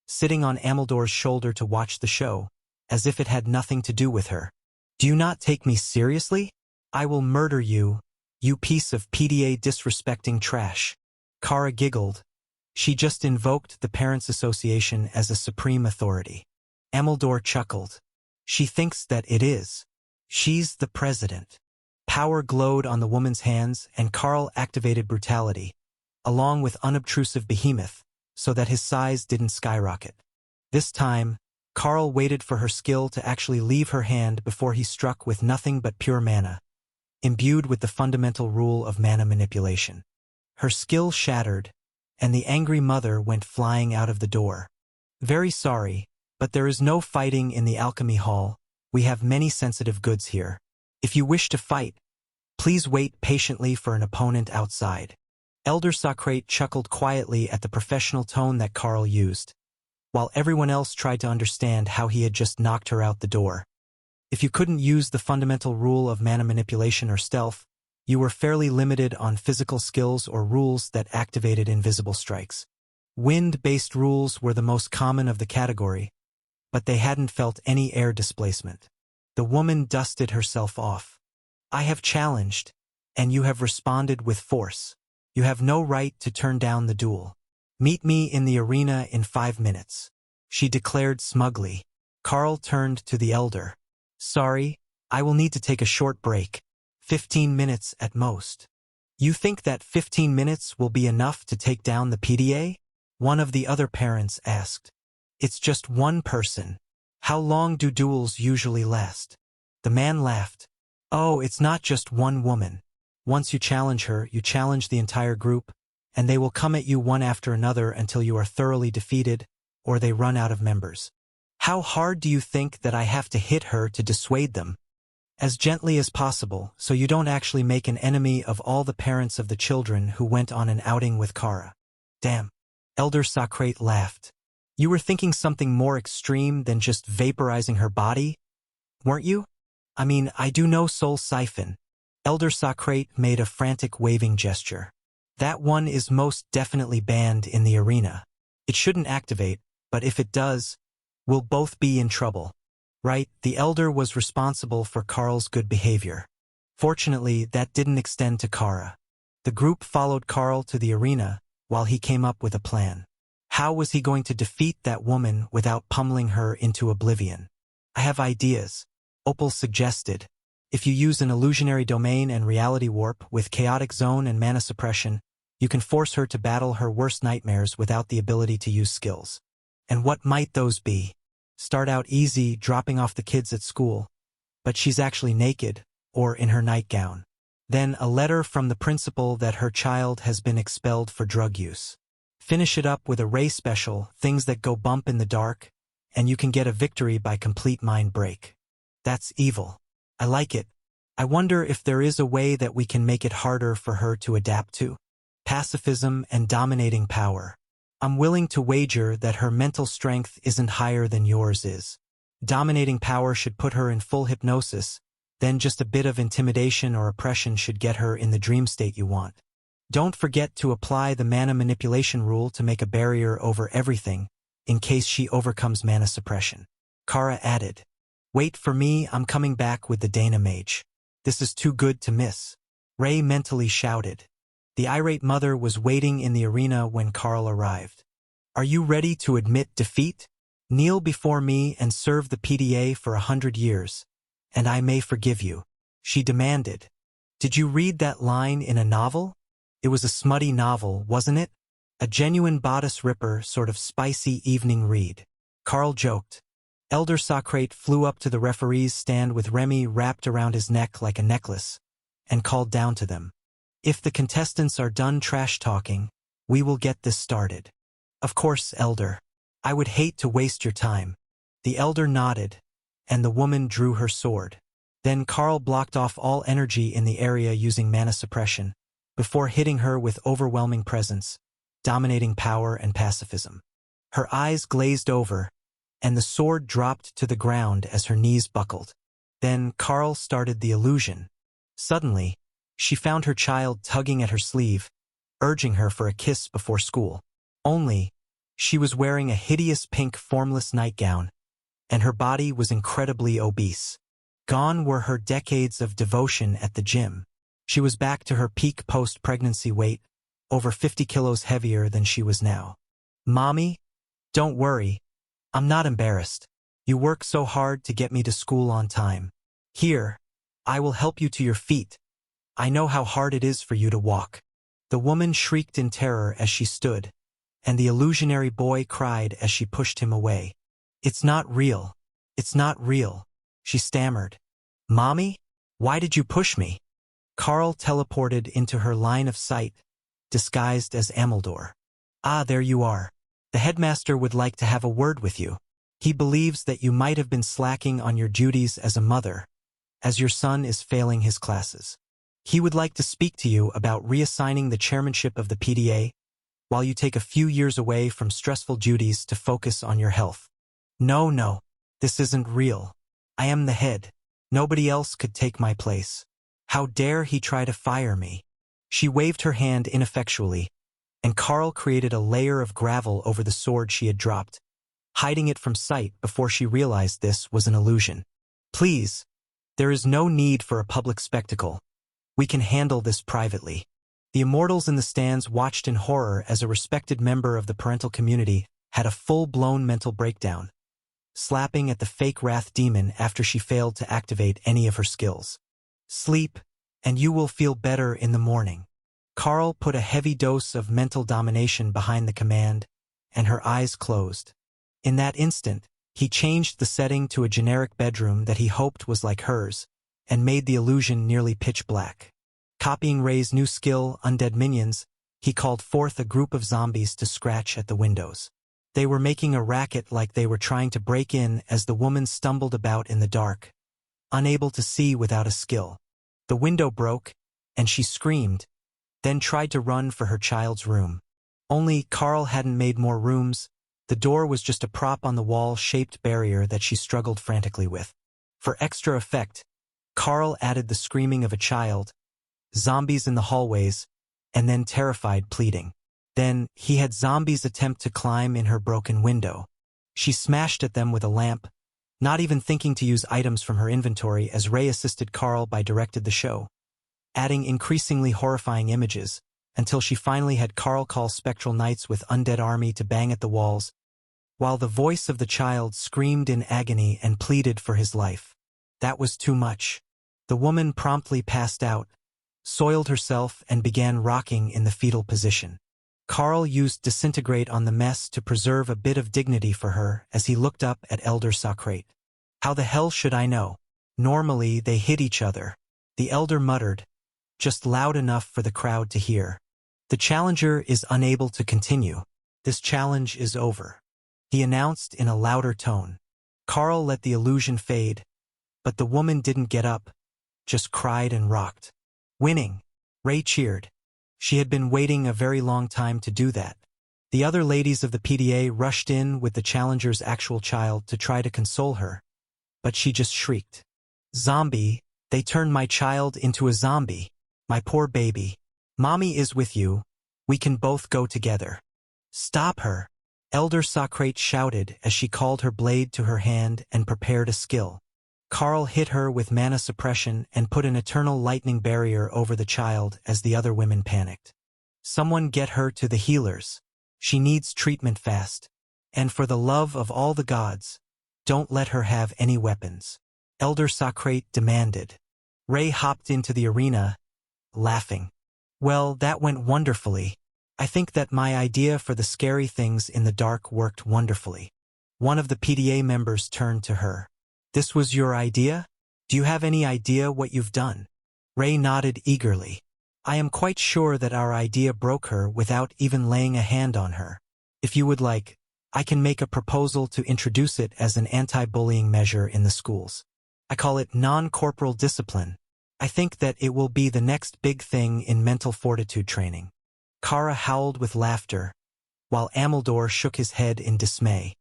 sitting on Ameldor's shoulder to watch the show, as if it had nothing to do with her. "Do you not take me seriously? I will murder you, you piece of PDA disrespecting trash." Kara giggled. She just invoked the Parents' Association as a supreme authority. Ameldor chuckled. She thinks that it is. She's the president. Power glowed on the woman's hands, and Carl activated brutality, along with unobtrusive behemoth, so that his size didn't skyrocket. This time, Carl waited for her skill to actually leave her hand before he struck with nothing but pure mana, imbued with the fundamental rule of mana manipulation. Her skill shattered, and the angry mother went flying out of the door. Very sorry, but there is no fighting in the alchemy hall. We have many sensitive goods here. If you wish to fight, please wait patiently for an opponent outside. Elder Socrate chuckled quietly at the professional tone that Carl used, while everyone else tried to understand how he had just knocked her out the door. If you couldn't use the fundamental rule of mana manipulation or stealth, you were fairly limited on physical skills or rules that activated invisible strikes. Wind-based rules were the most common of the category, but they hadn't felt any air displacement. The woman dusted herself off. I have challenged, and you have responded with force. You have no right to turn down the duel. Meet me in the arena in 5 minutes, she declared smugly. Carl turned to the elder. Sorry, I will need to take a short break. 15 minutes at most. You think that 15 minutes will be enough to take down the PDA? One of the other parents asked. It's just one person. How long do duels usually last? The man laughed. Oh, it's not just one woman. Once you challenge her, you challenge the entire group, and they will come at you one after another until you are thoroughly defeated, or they run out of members. How hard do you think that I have to hit her to dissuade them? As gently as possible, so you don't actually make an enemy of all the parents of the children who went on an outing with Kara. Damn. Elder Socrate laughed. You were thinking something more extreme than just vaporizing her body, weren't you? I mean, I do know Soul Siphon. Elder Socrate made a frantic waving gesture. That one is most definitely banned in the arena. It shouldn't activate, but if it does, we'll both be in trouble. Right, the elder was responsible for Carl's good behavior. Fortunately, that didn't extend to Kara. The group followed Carl to the arena while he came up with a plan. How was he going to defeat that woman without pummeling her into oblivion? I have ideas, Opal suggested. If you use an illusionary domain and reality warp with chaotic zone and mana suppression, you can force her to battle her worst nightmares without the ability to use skills. And what might those be? Start out easy, dropping off the kids at school, but she's actually naked, or in her nightgown. Then a letter from the principal that her child has been expelled for drug use. Finish it up with a Ray special, things that go bump in the dark, and you can get a victory by complete mind break. That's evil. I like it. I wonder if there is a way that we can make it harder for her to adapt to. Pacifism and dominating power. I'm willing to wager that her mental strength isn't higher than yours is. Dominating power should put her in full hypnosis, then just a bit of intimidation or oppression should get her in the dream state you want. Don't forget to apply the mana manipulation rule to make a barrier over everything, in case she overcomes mana suppression. Kara added. Wait for me, I'm coming back with the Dana Mage. This is too good to miss. Ray mentally shouted. The irate mother was waiting in the arena when Carl arrived. Are you ready to admit defeat? Kneel before me and serve the PDA for 100 years, and I may forgive you, she demanded. Did you read that line in a novel? It was a smutty novel, wasn't it? A genuine bodice ripper, sort of spicy evening read. Carl joked. Elder Socrate flew up to the referee's stand with Remy wrapped around his neck like a necklace, and called down to them. If the contestants are done trash-talking, we will get this started. Of course, Elder. I would hate to waste your time. The Elder nodded, and the woman drew her sword. Then Carl blocked off all energy in the area using mana suppression, before hitting her with overwhelming presence, dominating power and pacifism. Her eyes glazed over, and the sword dropped to the ground as her knees buckled. Then Carl started the illusion. Suddenly, she found her child tugging at her sleeve, urging her for a kiss before school. Only, she was wearing a hideous pink formless nightgown, and her body was incredibly obese. Gone were her decades of devotion at the gym. She was back to her peak post-pregnancy weight, over 50 kilos heavier than she was now. Mommy? Don't worry. I'm not embarrassed. You work so hard to get me to school on time. Here, I will help you to your feet. I know how hard it is for you to walk." The woman shrieked in terror as she stood, and the illusionary boy cried as she pushed him away. "It's not real. It's not real," she stammered. "Mommy? Why did you push me?" Carl teleported into her line of sight, disguised as Ameldor. "Ah, there you are. The headmaster would like to have a word with you. He believes that you might have been slacking on your duties as a mother, as your son is failing his classes. He would like to speak to you about reassigning the chairmanship of the PDA while you take a few years away from stressful duties to focus on your health." "No, no, this isn't real. I am the head. Nobody else could take my place. How dare he try to fire me?" She waved her hand ineffectually, and Carl created a layer of gravel over the sword she had dropped, hiding it from sight before she realized this was an illusion. "Please, there is no need for a public spectacle. We can handle this privately." The immortals in the stands watched in horror as a respected member of the parental community had a full-blown mental breakdown, slapping at the fake wrath demon after she failed to activate any of her skills. "Sleep, and you will feel better in the morning." Carl put a heavy dose of mental domination behind the command, and her eyes closed. In that instant, he changed the setting to a generic bedroom that he hoped was like hers, and made the illusion nearly pitch black. Copying Ray's new skill, Undead Minions, he called forth a group of zombies to scratch at the windows. They were making a racket like they were trying to break in as the woman stumbled about in the dark, unable to see without a skill. The window broke, and she screamed, then tried to run for her child's room. Only Carl hadn't made more rooms. The door was just a prop on the wall-shaped barrier that she struggled frantically with. For extra effect, Carl added the screaming of a child, zombies in the hallways, and then terrified pleading. Then, he had zombies attempt to climb in her broken window. She smashed at them with a lamp, not even thinking to use items from her inventory as Ray assisted Carl by directed the show, adding increasingly horrifying images, until she finally had Carl call spectral knights with undead army to bang at the walls, while the voice of the child screamed in agony and pleaded for his life. That was too much. The woman promptly passed out, soiled herself, and began rocking in the fetal position. Carl used Disintegrate on the mess to preserve a bit of dignity for her as he looked up at Elder Socrate. "How the hell should I know? Normally they hit each other," the elder muttered, just loud enough for the crowd to hear. "The challenger is unable to continue. This challenge is over," he announced in a louder tone. Carl let the illusion fade, but the woman didn't get up, just cried and rocked. "Winning!" Ray cheered. She had been waiting a very long time to do that. The other ladies of the PDA rushed in with the challenger's actual child to try to console her, but she just shrieked. "Zombie, they turned my child into a zombie. My poor baby. Mommy is with you. We can both go together." "Stop her!" Elder Socrate shouted as she called her blade to her hand and prepared a skill. Carl hit her with mana suppression and put an eternal lightning barrier over the child as the other women panicked. "Someone get her to the healers. She needs treatment fast. And for the love of all the gods, don't let her have any weapons," Elder Socrate demanded. Ray hopped into the arena, laughing. "Well, that went wonderfully. I think that my idea for the scary things in the dark worked wonderfully." One of the PDA members turned to her. "This was your idea? Do you have any idea what you've done?" Ray nodded eagerly. "I am quite sure that our idea broke her without even laying a hand on her. If you would like, I can make a proposal to introduce it as an anti-bullying measure in the schools. I call it non-corporal discipline. I think that it will be the next big thing in mental fortitude training." Kara howled with laughter, while Ameldor shook his head in dismay.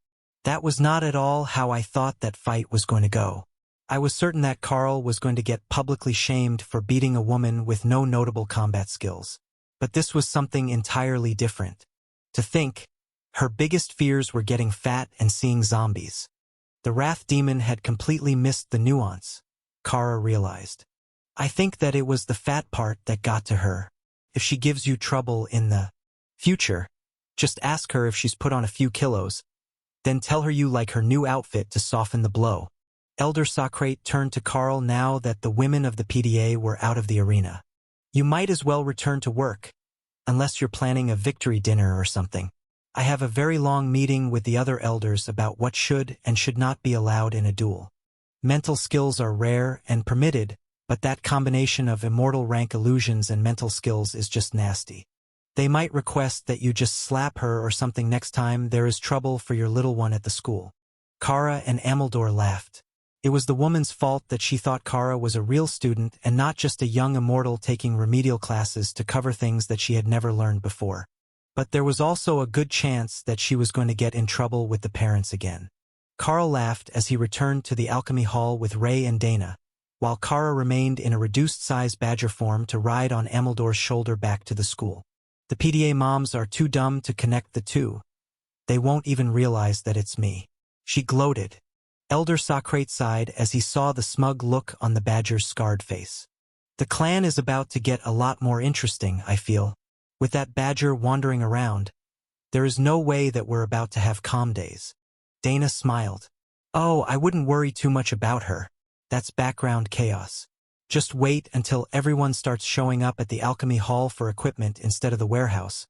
"That was not at all how I thought that fight was going to go. I was certain that Carl was going to get publicly shamed for beating a woman with no notable combat skills. But this was something entirely different. To think, her biggest fears were getting fat and seeing zombies. The Wrath Demon had completely missed the nuance, Kara realized. I think that it was the fat part that got to her. If she gives you trouble in the future, just ask her if she's put on a few kilos. Then tell her you like her new outfit to soften the blow. Elder Socrate turned to Carl now that the women of the PDA were out of the arena. You might as well return to work, unless you're planning a victory dinner or something. I have a very long meeting with the other elders about what should and should not be allowed in a duel. Mental skills are rare and permitted, but that combination of immortal rank illusions and mental skills is just nasty. They might request that you just slap her or something next time there is trouble for your little one at the school. Kara and Ameldor laughed. It was the woman's fault that she thought Kara was a real student and not just a young immortal taking remedial classes to cover things that she had never learned before. But there was also a good chance that she was going to get in trouble with the parents again. Carl laughed as he returned to the alchemy hall with Ray and Dana, while Kara remained in a reduced-size badger form to ride on Ameldor's shoulder back to the school. The PDA moms are too dumb to connect the two. They won't even realize that it's me. She gloated. Elder Socrate sighed as he saw the smug look on the badger's scarred face. The clan is about to get a lot more interesting, I feel. With that badger wandering around, there is no way that we're about to have calm days. Dana smiled. Oh, I wouldn't worry too much about her. That's background chaos. Just wait until everyone starts showing up at the alchemy hall for equipment instead of the warehouse,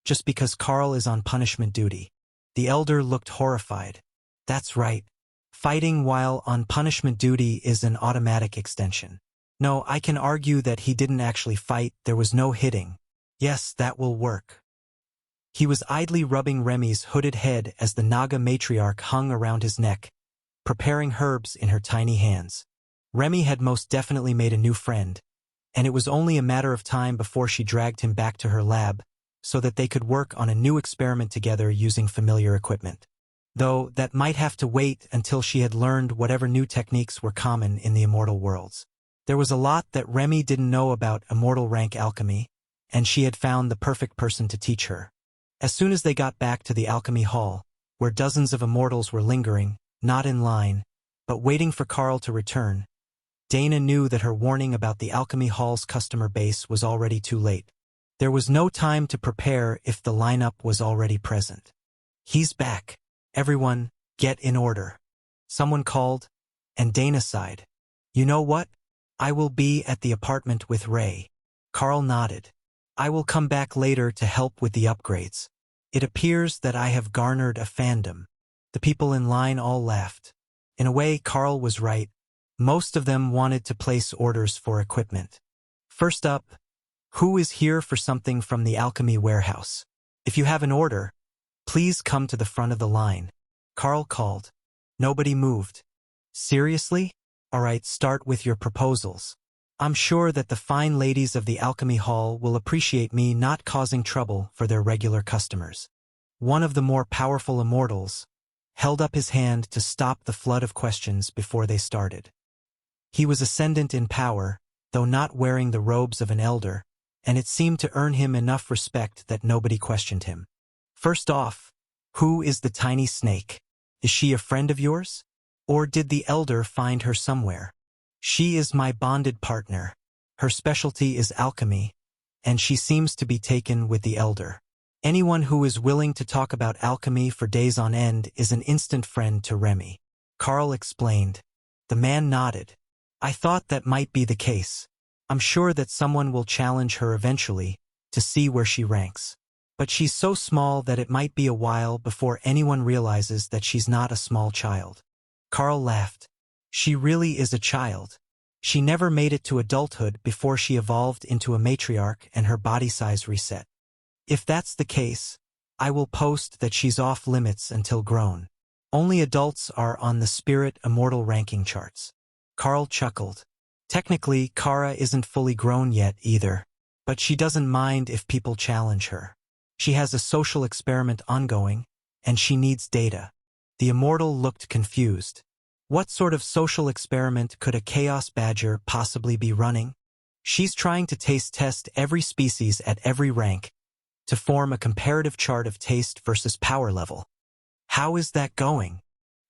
just because Carl is on punishment duty. The elder looked horrified. That's right. Fighting while on punishment duty is an automatic extension. No, I can argue that he didn't actually fight, there was no hitting. Yes, that will work. He was idly rubbing Remy's hooded head as the Naga matriarch hung around his neck, preparing herbs in her tiny hands. Remy had most definitely made a new friend, and it was only a matter of time before she dragged him back to her lab so that they could work on a new experiment together using familiar equipment. Though that might have to wait until she had learned whatever new techniques were common in the immortal worlds. There was a lot that Remy didn't know about immortal rank alchemy, and she had found the perfect person to teach her. As soon as they got back to the alchemy hall, where dozens of immortals were lingering, not in line, but waiting for Carl to return, Dana knew that her warning about the alchemy hall's customer base was already too late. There was no time to prepare if the lineup was already present. He's back. Everyone, get in order. Someone called, and Dana sighed. You know what? I will be at the apartment with Ray. Carl nodded. I will come back later to help with the upgrades. It appears that I have garnered a fandom. The people in line all laughed. In a way, Carl was right. Most of them wanted to place orders for equipment. First up, who is here for something from the alchemy warehouse? If you have an order, please come to the front of the line. Carl called. Nobody moved. Seriously? All right, start with your proposals. I'm sure that the fine ladies of the alchemy hall will appreciate me not causing trouble for their regular customers. One of the more powerful immortals held up his hand to stop the flood of questions before they started. He was ascendant in power, though not wearing the robes of an elder, and it seemed to earn him enough respect that nobody questioned him. First off, who is the tiny snake? Is she a friend of yours? Or did the elder find her somewhere? She is my bonded partner. Her specialty is alchemy, and she seems to be taken with the elder. Anyone who is willing to talk about alchemy for days on end is an instant friend to Remy. Carl explained. The man nodded. I thought that might be the case. I'm sure that someone will challenge her eventually to see where she ranks. But she's so small that it might be a while before anyone realizes that she's not a small child. Carl laughed. She really is a child. She never made it to adulthood before she evolved into a matriarch and her body size reset. If that's the case, I will post that she's off limits until grown. Only adults are on the spirit immortal ranking charts. Carl chuckled. Technically, Kara isn't fully grown yet either, but she doesn't mind if people challenge her. She has a social experiment ongoing, and she needs data. The immortal looked confused. What sort of social experiment could a Chaos Badger possibly be running? She's trying to taste test every species at every rank to form a comparative chart of taste versus power level. How is that going?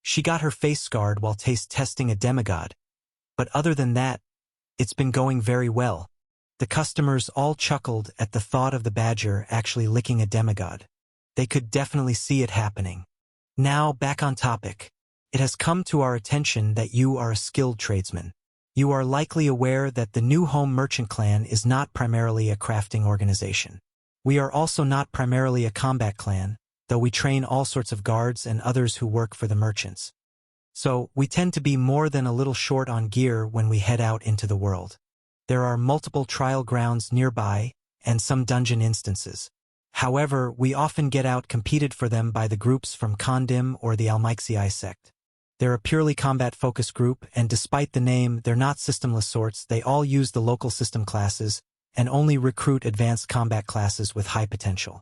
She got her face scarred while taste testing a demigod. But other than that, it's been going very well. The customers all chuckled at the thought of the badger actually licking a demigod. They could definitely see it happening. Now, back on topic. It has come to our attention that you are a skilled tradesman. You are likely aware that the New Home Merchant Clan is not primarily a crafting organization. We are also not primarily a combat clan, though we train all sorts of guards and others who work for the merchants. So, we tend to be more than a little short on gear when we head out into the world. There are multiple trial grounds nearby, and some dungeon instances. However, we often get out competed for them by the groups from Kondim or the Almixii sect. They're a purely combat-focused group, and despite the name, they're not systemless sorts. They all use the local system classes, and only recruit advanced combat classes with high potential.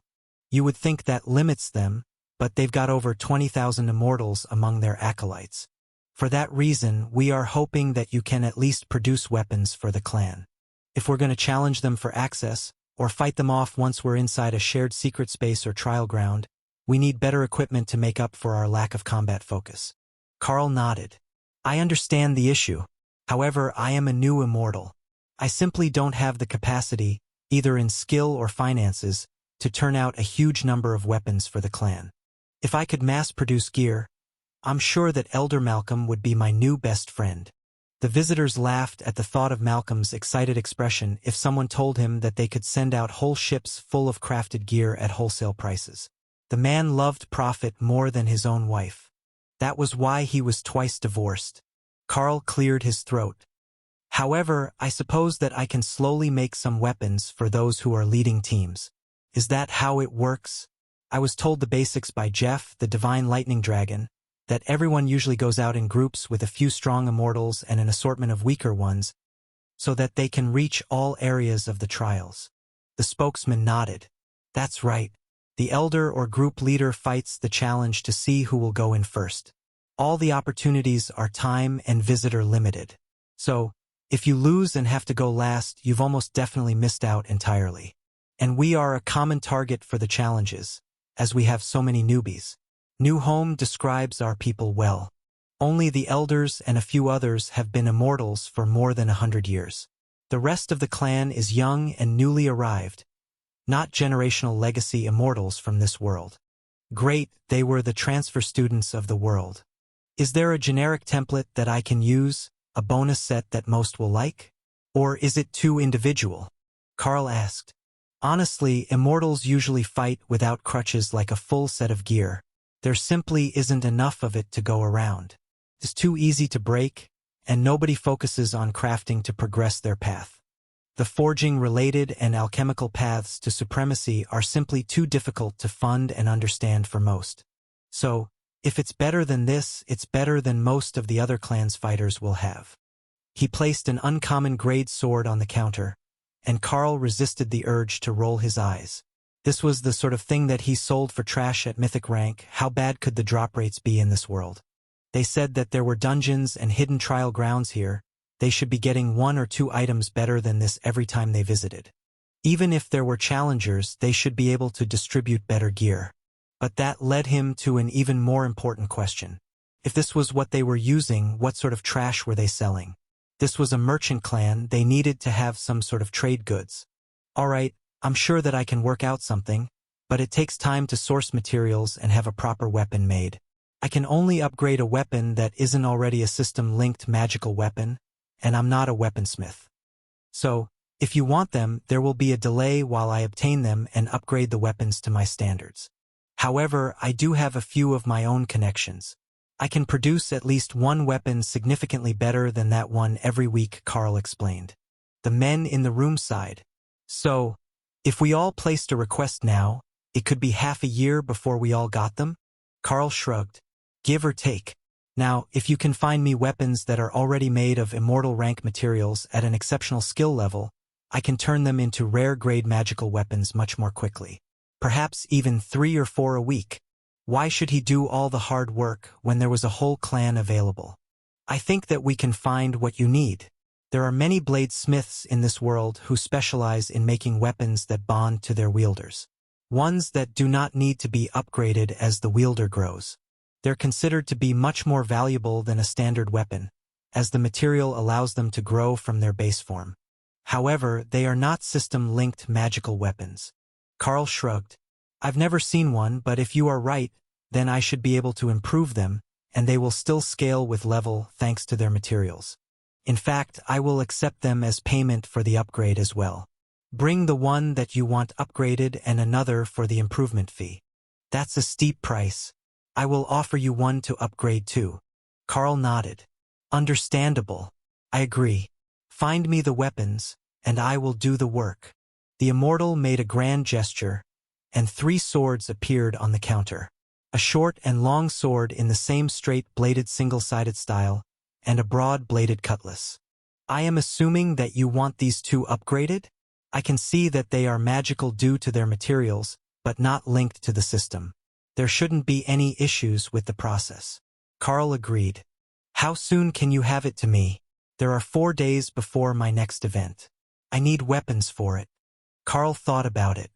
You would think that limits them, but they've got over 20,000 immortals among their acolytes. For that reason, we are hoping that you can at least produce weapons for the clan. If we're going to challenge them for access, or fight them off once we're inside a shared secret space or trial ground, we need better equipment to make up for our lack of combat focus. Carl nodded. I understand the issue. However, I am a new immortal. I simply don't have the capacity, either in skill or finances, to turn out a huge number of weapons for the clan. If I could mass-produce gear, I'm sure that Elder Malcolm would be my new best friend. The visitors laughed at the thought of Malcolm's excited expression if someone told him that they could send out whole ships full of crafted gear at wholesale prices. The man loved profit more than his own wife. That was why he was twice divorced. Carl cleared his throat. However, I suppose that I can slowly make some weapons for those who are leading teams. Is that how it works? I was told the basics by Jeff, the Divine Lightning Dragon, that everyone usually goes out in groups with a few strong immortals and an assortment of weaker ones, so that they can reach all areas of the trials. The spokesman nodded. That's right. The elder or group leader fights the challenge to see who will go in first. All the opportunities are time and visitor limited. So, if you lose and have to go last, you've almost definitely missed out entirely. And we are a common target for the challenges, as we have so many newbies. New Home describes our people well. Only the elders and a few others have been immortals for more than 100 years. The rest of the clan is young and newly arrived, not generational legacy immortals from this world. Great, they were the transfer students of the world. Is there a generic template that I can use, a bonus set that most will like? Or is it too individual? Carl asked. Honestly, immortals usually fight without crutches like a full set of gear. There simply isn't enough of it to go around. It's too easy to break, and nobody focuses on crafting to progress their path. The forging-related and alchemical paths to supremacy are simply too difficult to fund and understand for most. So, if it's better than this, it's better than most of the other clan's fighters will have. He placed an uncommon grade sword on the counter, and Carl resisted the urge to roll his eyes. This was the sort of thing that he sold for trash at mythic rank. How bad could the drop rates be in this world? They said that there were dungeons and hidden trial grounds here. They should be getting 1 or 2 items better than this every time they visited. Even if there were challengers, they should be able to distribute better gear. But that led him to an even more important question. If this was what they were using, what sort of trash were they selling? This was a merchant clan, they needed to have some sort of trade goods. Alright, I'm sure that I can work out something, but it takes time to source materials and have a proper weapon made. I can only upgrade a weapon that isn't already a system-linked magical weapon, and I'm not a weaponsmith. So, if you want them, there will be a delay while I obtain them and upgrade the weapons to my standards. However, I do have a few of my own connections. I can produce at least one weapon significantly better than that one every week, Carl explained. The men in the room sighed. So, if we all placed a request now, it could be half a year before we all got them? Carl shrugged. Give or take. Now, if you can find me weapons that are already made of immortal rank materials at an exceptional skill level, I can turn them into rare-grade magical weapons much more quickly. Perhaps even 3 or 4 a week. Why should he do all the hard work when there was a whole clan available? I think that we can find what you need. There are many bladesmiths in this world who specialize in making weapons that bond to their wielders. Ones that do not need to be upgraded as the wielder grows. They're considered to be much more valuable than a standard weapon, as the material allows them to grow from their base form. However, they are not system-linked magical weapons. Carl shrugged. I've never seen one, but if you are right, then I should be able to improve them, and they will still scale with level thanks to their materials. In fact, I will accept them as payment for the upgrade as well. Bring the one that you want upgraded and another for the improvement fee. That's a steep price. I will offer you one to upgrade too. Carl nodded. Understandable. I agree. Find me the weapons, and I will do the work. The immortal made a grand gesture, and 3 swords appeared on the counter. A short and long sword in the same straight-bladed single-sided style, and a broad-bladed cutlass. I am assuming that you want these 2 upgraded? I can see that they are magical due to their materials, but not linked to the system. There shouldn't be any issues with the process. Carl agreed. How soon can you have it to me? There are 4 days before my next event. I need weapons for it. Carl thought about it.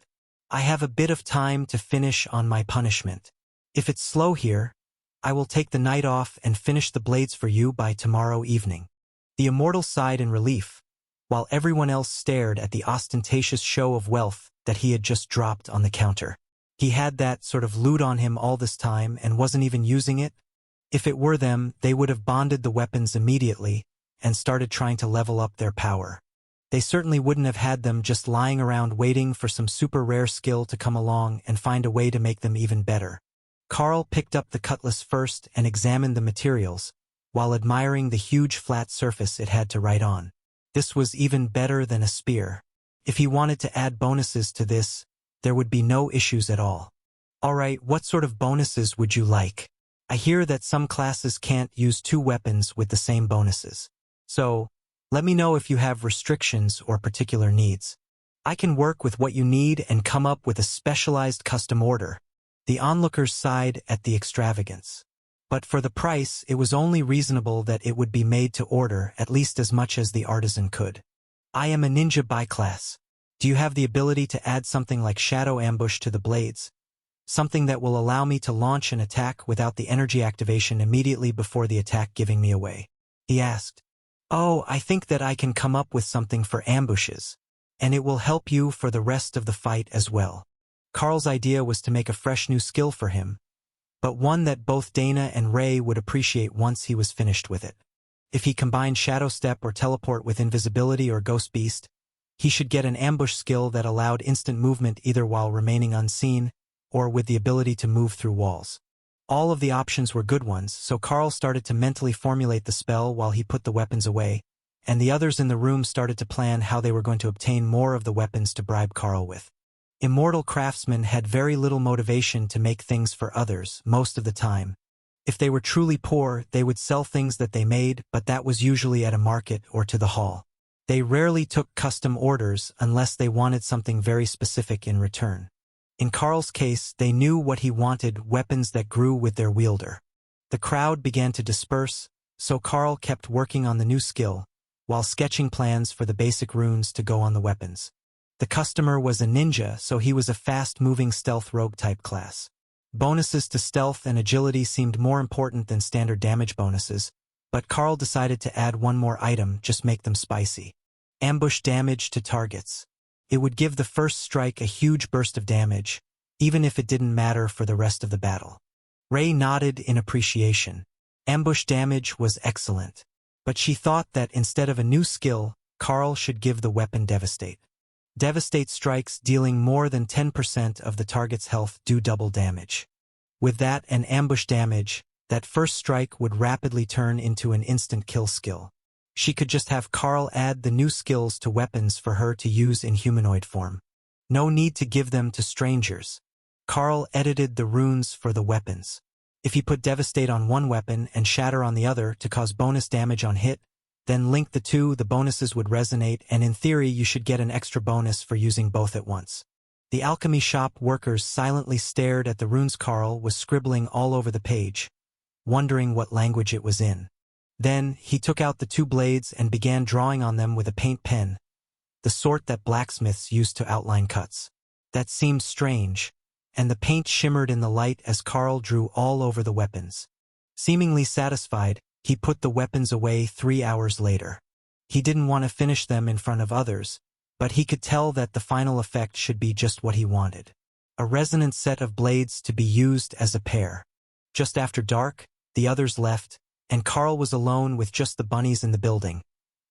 I have a bit of time to finish on my punishment. If it's slow here, I will take the night off and finish the blades for you by tomorrow evening. The immortal sighed in relief, while everyone else stared at the ostentatious show of wealth that he had just dropped on the counter. He had that sort of loot on him all this time and wasn't even using it. If it were them, they would have bonded the weapons immediately and started trying to level up their power. They certainly wouldn't have had them just lying around waiting for some super rare skill to come along and find a way to make them even better. Carl picked up the cutlass first and examined the materials, while admiring the huge flat surface it had to write on. This was even better than a spear. If he wanted to add bonuses to this, there would be no issues at all. Alright, what sort of bonuses would you like? I hear that some classes can't use 2 weapons with the same bonuses. So, let me know if you have restrictions or particular needs. I can work with what you need and come up with a specialized custom order. The onlookers sighed at the extravagance. But for the price, it was only reasonable that it would be made to order at least as much as the artisan could. I am a ninja by class. Do you have the ability to add something like Shadow Ambush to the blades? Something that will allow me to launch an attack without the energy activation immediately before the attack giving me away? He asked. Oh, I think that I can come up with something for ambushes, and it will help you for the rest of the fight as well. Carl's idea was to make a fresh new skill for him, but one that both Dana and Ray would appreciate once he was finished with it. If he combined Shadow Step or Teleport with Invisibility or Ghost Beast, he should get an ambush skill that allowed instant movement either while remaining unseen or with the ability to move through walls. All of the options were good ones, so Carl started to mentally formulate the spell while he put the weapons away, and the others in the room started to plan how they were going to obtain more of the weapons to bribe Carl with. Immortal craftsmen had very little motivation to make things for others most of the time. If they were truly poor, they would sell things that they made, but that was usually at a market or to the hall. They rarely took custom orders unless they wanted something very specific in return. In Carl's case, they knew what he wanted, weapons that grew with their wielder. The crowd began to disperse, so Carl kept working on the new skill, while sketching plans for the basic runes to go on the weapons. The customer was a ninja, so he was a fast-moving stealth rogue-type class. Bonuses to stealth and agility seemed more important than standard damage bonuses, but Carl decided to add one more item, just make them spicy. Ambush damage to targets. It would give the first strike a huge burst of damage, even if it didn't matter for the rest of the battle. Ray nodded in appreciation. Ambush damage was excellent, but she thought that instead of a new skill, Carl should give the weapon Devastate. Devastate strikes dealing more than 10% of the target's health do double damage. With that and ambush damage, that first strike would rapidly turn into an instant kill skill. She could just have Carl add the new skills to weapons for her to use in humanoid form. No need to give them to strangers. Carl edited the runes for the weapons. If he put Devastate on one weapon and Shatter on the other to cause bonus damage on hit, then link the two, the bonuses would resonate, and in theory you should get an extra bonus for using both at once. The alchemy shop workers silently stared at the runes Carl was scribbling all over the page, wondering what language it was in. Then, he took out the 2 blades and began drawing on them with a paint pen, the sort that blacksmiths used to outline cuts. That seemed strange, and the paint shimmered in the light as Carl drew all over the weapons. Seemingly satisfied, he put the weapons away 3 hours later. He didn't want to finish them in front of others, but he could tell that the final effect should be just what he wanted. a resonant set of blades to be used as a pair. Just after dark, the others left, and Carl was alone with just the bunnies in the building.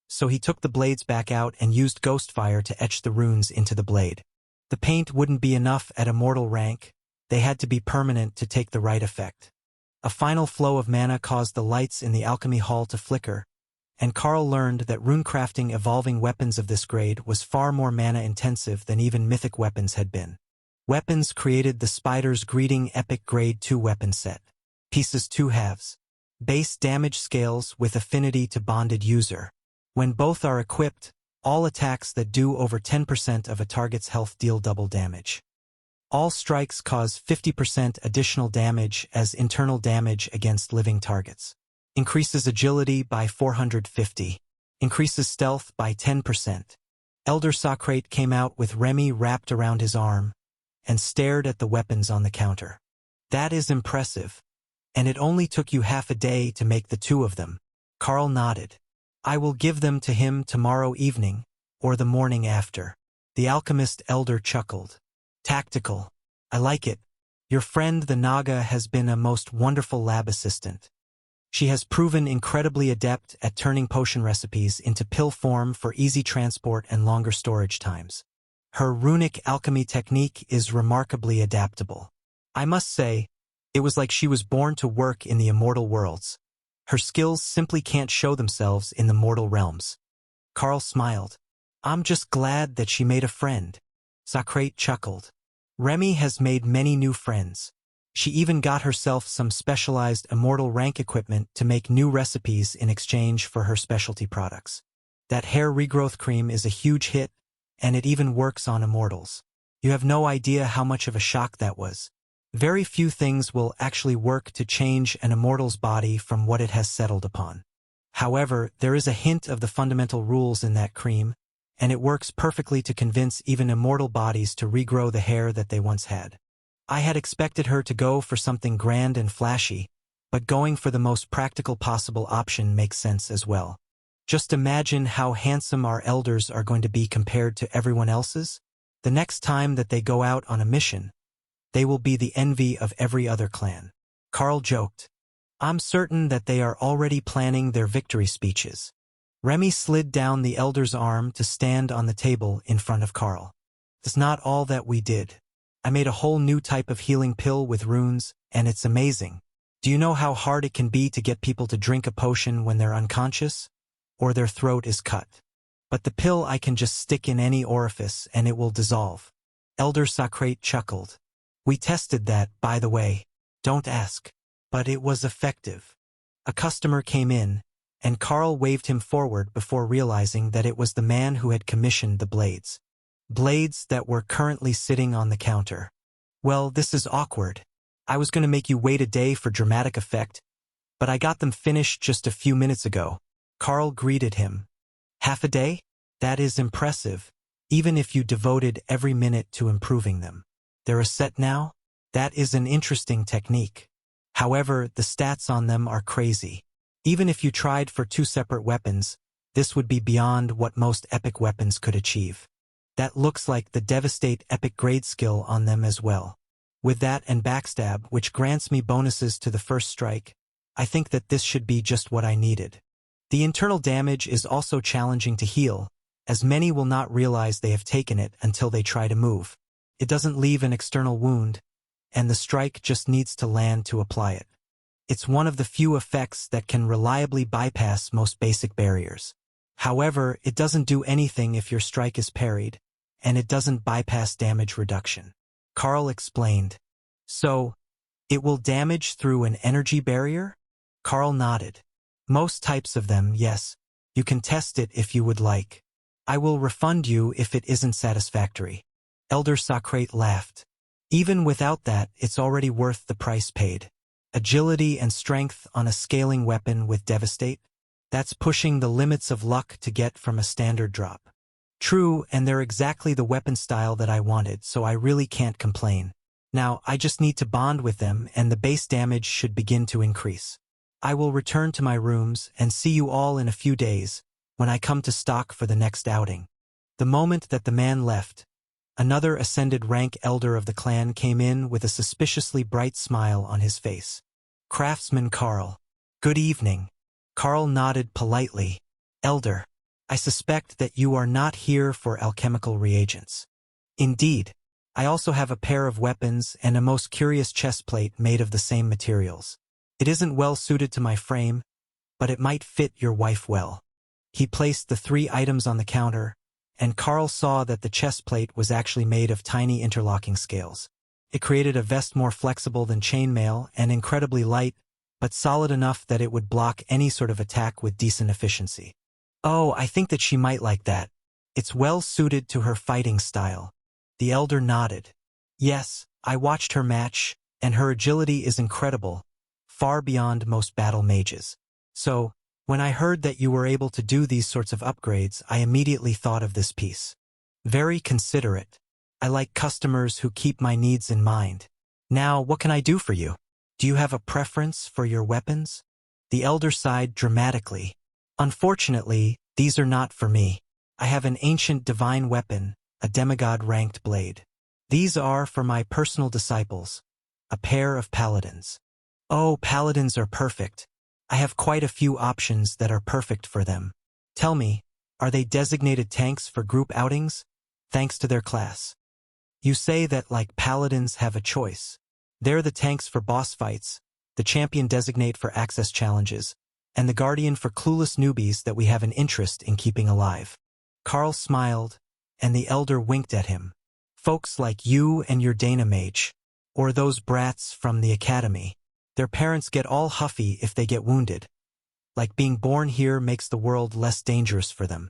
So he took the blades back out and used Ghostfire to etch the runes into the blade. The paint wouldn't be enough at immortal rank, they had to be permanent to take the right effect. A final flow of mana caused the lights in the alchemy hall to flicker, and Carl learned that runecrafting evolving weapons of this grade was far more mana-intensive than even mythic weapons had been. Weapons created the Spider's Greeting Epic Grade 2 weapon set. Pieces 2 halves. Base damage scales with affinity to bonded user. When both are equipped, all attacks that do over 10% of a target's health deal double damage. All strikes cause 50% additional damage as internal damage against living targets. Increases agility by 450. Increases stealth by 10%. Elder Socrate came out with Remy wrapped around his arm and stared at the weapons on the counter. That is impressive. And it only took you half a day to make the two of them. Carl nodded. I will give them to him tomorrow evening, or the morning after. The alchemist elder chuckled. Tactical. I like it. Your friend the Naga has been a most wonderful lab assistant. She has proven incredibly adept at turning potion recipes into pill form for easy transport and longer storage times. Her runic alchemy technique is remarkably adaptable. I must say, it was like she was born to work in the immortal worlds. Her skills simply can't show themselves in the mortal realms. Carl smiled. I'm just glad that she made a friend. Socrate chuckled. Remy has made many new friends. She even got herself some specialized immortal rank equipment to make new recipes in exchange for her specialty products. That hair regrowth cream is a huge hit, and it even works on immortals. You have no idea how much of a shock that was. Very few things will actually work to change an immortal's body from what it has settled upon. However, there is a hint of the fundamental rules in that cream, and it works perfectly to convince even immortal bodies to regrow the hair that they once had. I had expected her to go for something grand and flashy, but going for the most practical possible option makes sense as well. Just imagine how handsome our elders are going to be compared to everyone else's. The next time that they go out on a mission, they will be the envy of every other clan. Carl joked. I'm certain that they are already planning their victory speeches. Remy slid down the elder's arm to stand on the table in front of Carl. That's not all that we did. I made a whole new type of healing pill with runes, and it's amazing. Do you know how hard it can be to get people to drink a potion when they're unconscious? Or their throat is cut? But the pill I can just stick in any orifice and it will dissolve. Elder Socrate chuckled. We tested that, by the way. Don't ask. But it was effective. A customer came in, and Carl waved him forward before realizing that it was the man who had commissioned the blades. Blades that were currently sitting on the counter. Well, this is awkward. I was going to make you wait a day for dramatic effect, but I got them finished just a few minutes ago. Carl greeted him. Half a day? That is impressive, even if you devoted every minute to improving them. They're a set now? That is an interesting technique. However, the stats on them are crazy. Even if you tried for 2 separate weapons, this would be beyond what most epic weapons could achieve. That looks like the Devastate epic grade skill on them as well. With that and Backstab, which grants me bonuses to the first strike, I think that this should be just what I needed. The internal damage is also challenging to heal, as many will not realize they have taken it until they try to move. It doesn't leave an external wound, and the strike just needs to land to apply it. It's one of the few effects that can reliably bypass most basic barriers. However, it doesn't do anything if your strike is parried, and it doesn't bypass damage reduction. Carl explained. So, it will damage through an energy barrier? Carl nodded. Most types of them, yes. You can test it if you would like. I will refund you if it isn't satisfactory. Elder Socrate laughed. Even without that, it's already worth the price paid. Agility and strength on a scaling weapon with Devastate? That's pushing the limits of luck to get from a standard drop. True, and they're exactly the weapon style that I wanted, so I really can't complain. Now, I just need to bond with them and the base damage should begin to increase. I will return to my rooms and see you all in a few days, when I come to stock for the next outing. The moment that the man left, Another ascended rank elder of the clan came in with a suspiciously bright smile on his face. Craftsman Carl. Good evening. Carl nodded politely. Elder, I suspect that you are not here for alchemical reagents. Indeed, I also have a pair of weapons and a most curious chestplate made of the same materials. It isn't well suited to my frame, but it might fit your wife well. He placed the 3 items on the counter, and Carl saw that the chestplate was actually made of tiny interlocking scales. It created a vest more flexible than chainmail and incredibly light, but solid enough that it would block any sort of attack with decent efficiency. Oh, I think that she might like that. It's well suited to her fighting style. The elder nodded. Yes, I watched her match, and her agility is incredible, far beyond most battle mages. So, when I heard that you were able to do these sorts of upgrades, I immediately thought of this piece. Very considerate. I like customers who keep my needs in mind. Now, what can I do for you? Do you have a preference for your weapons? The elder sighed dramatically. Unfortunately, these are not for me. I have an ancient divine weapon, a demigod-ranked blade. These are for my personal disciples, a pair of paladins. Oh, paladins are perfect. I have quite a few options that are perfect for them. Tell me, are they designated tanks for group outings? Thanks to their class. You say that like paladins have a choice. They're the tanks for boss fights, the champion designate for access challenges, and the guardian for clueless newbies that we have an interest in keeping alive. Carl smiled, and the elder winked at him. Folks like you and your Dana mage, or those brats from the academy. Their parents get all huffy if they get wounded. Like being born here makes the world less dangerous for them.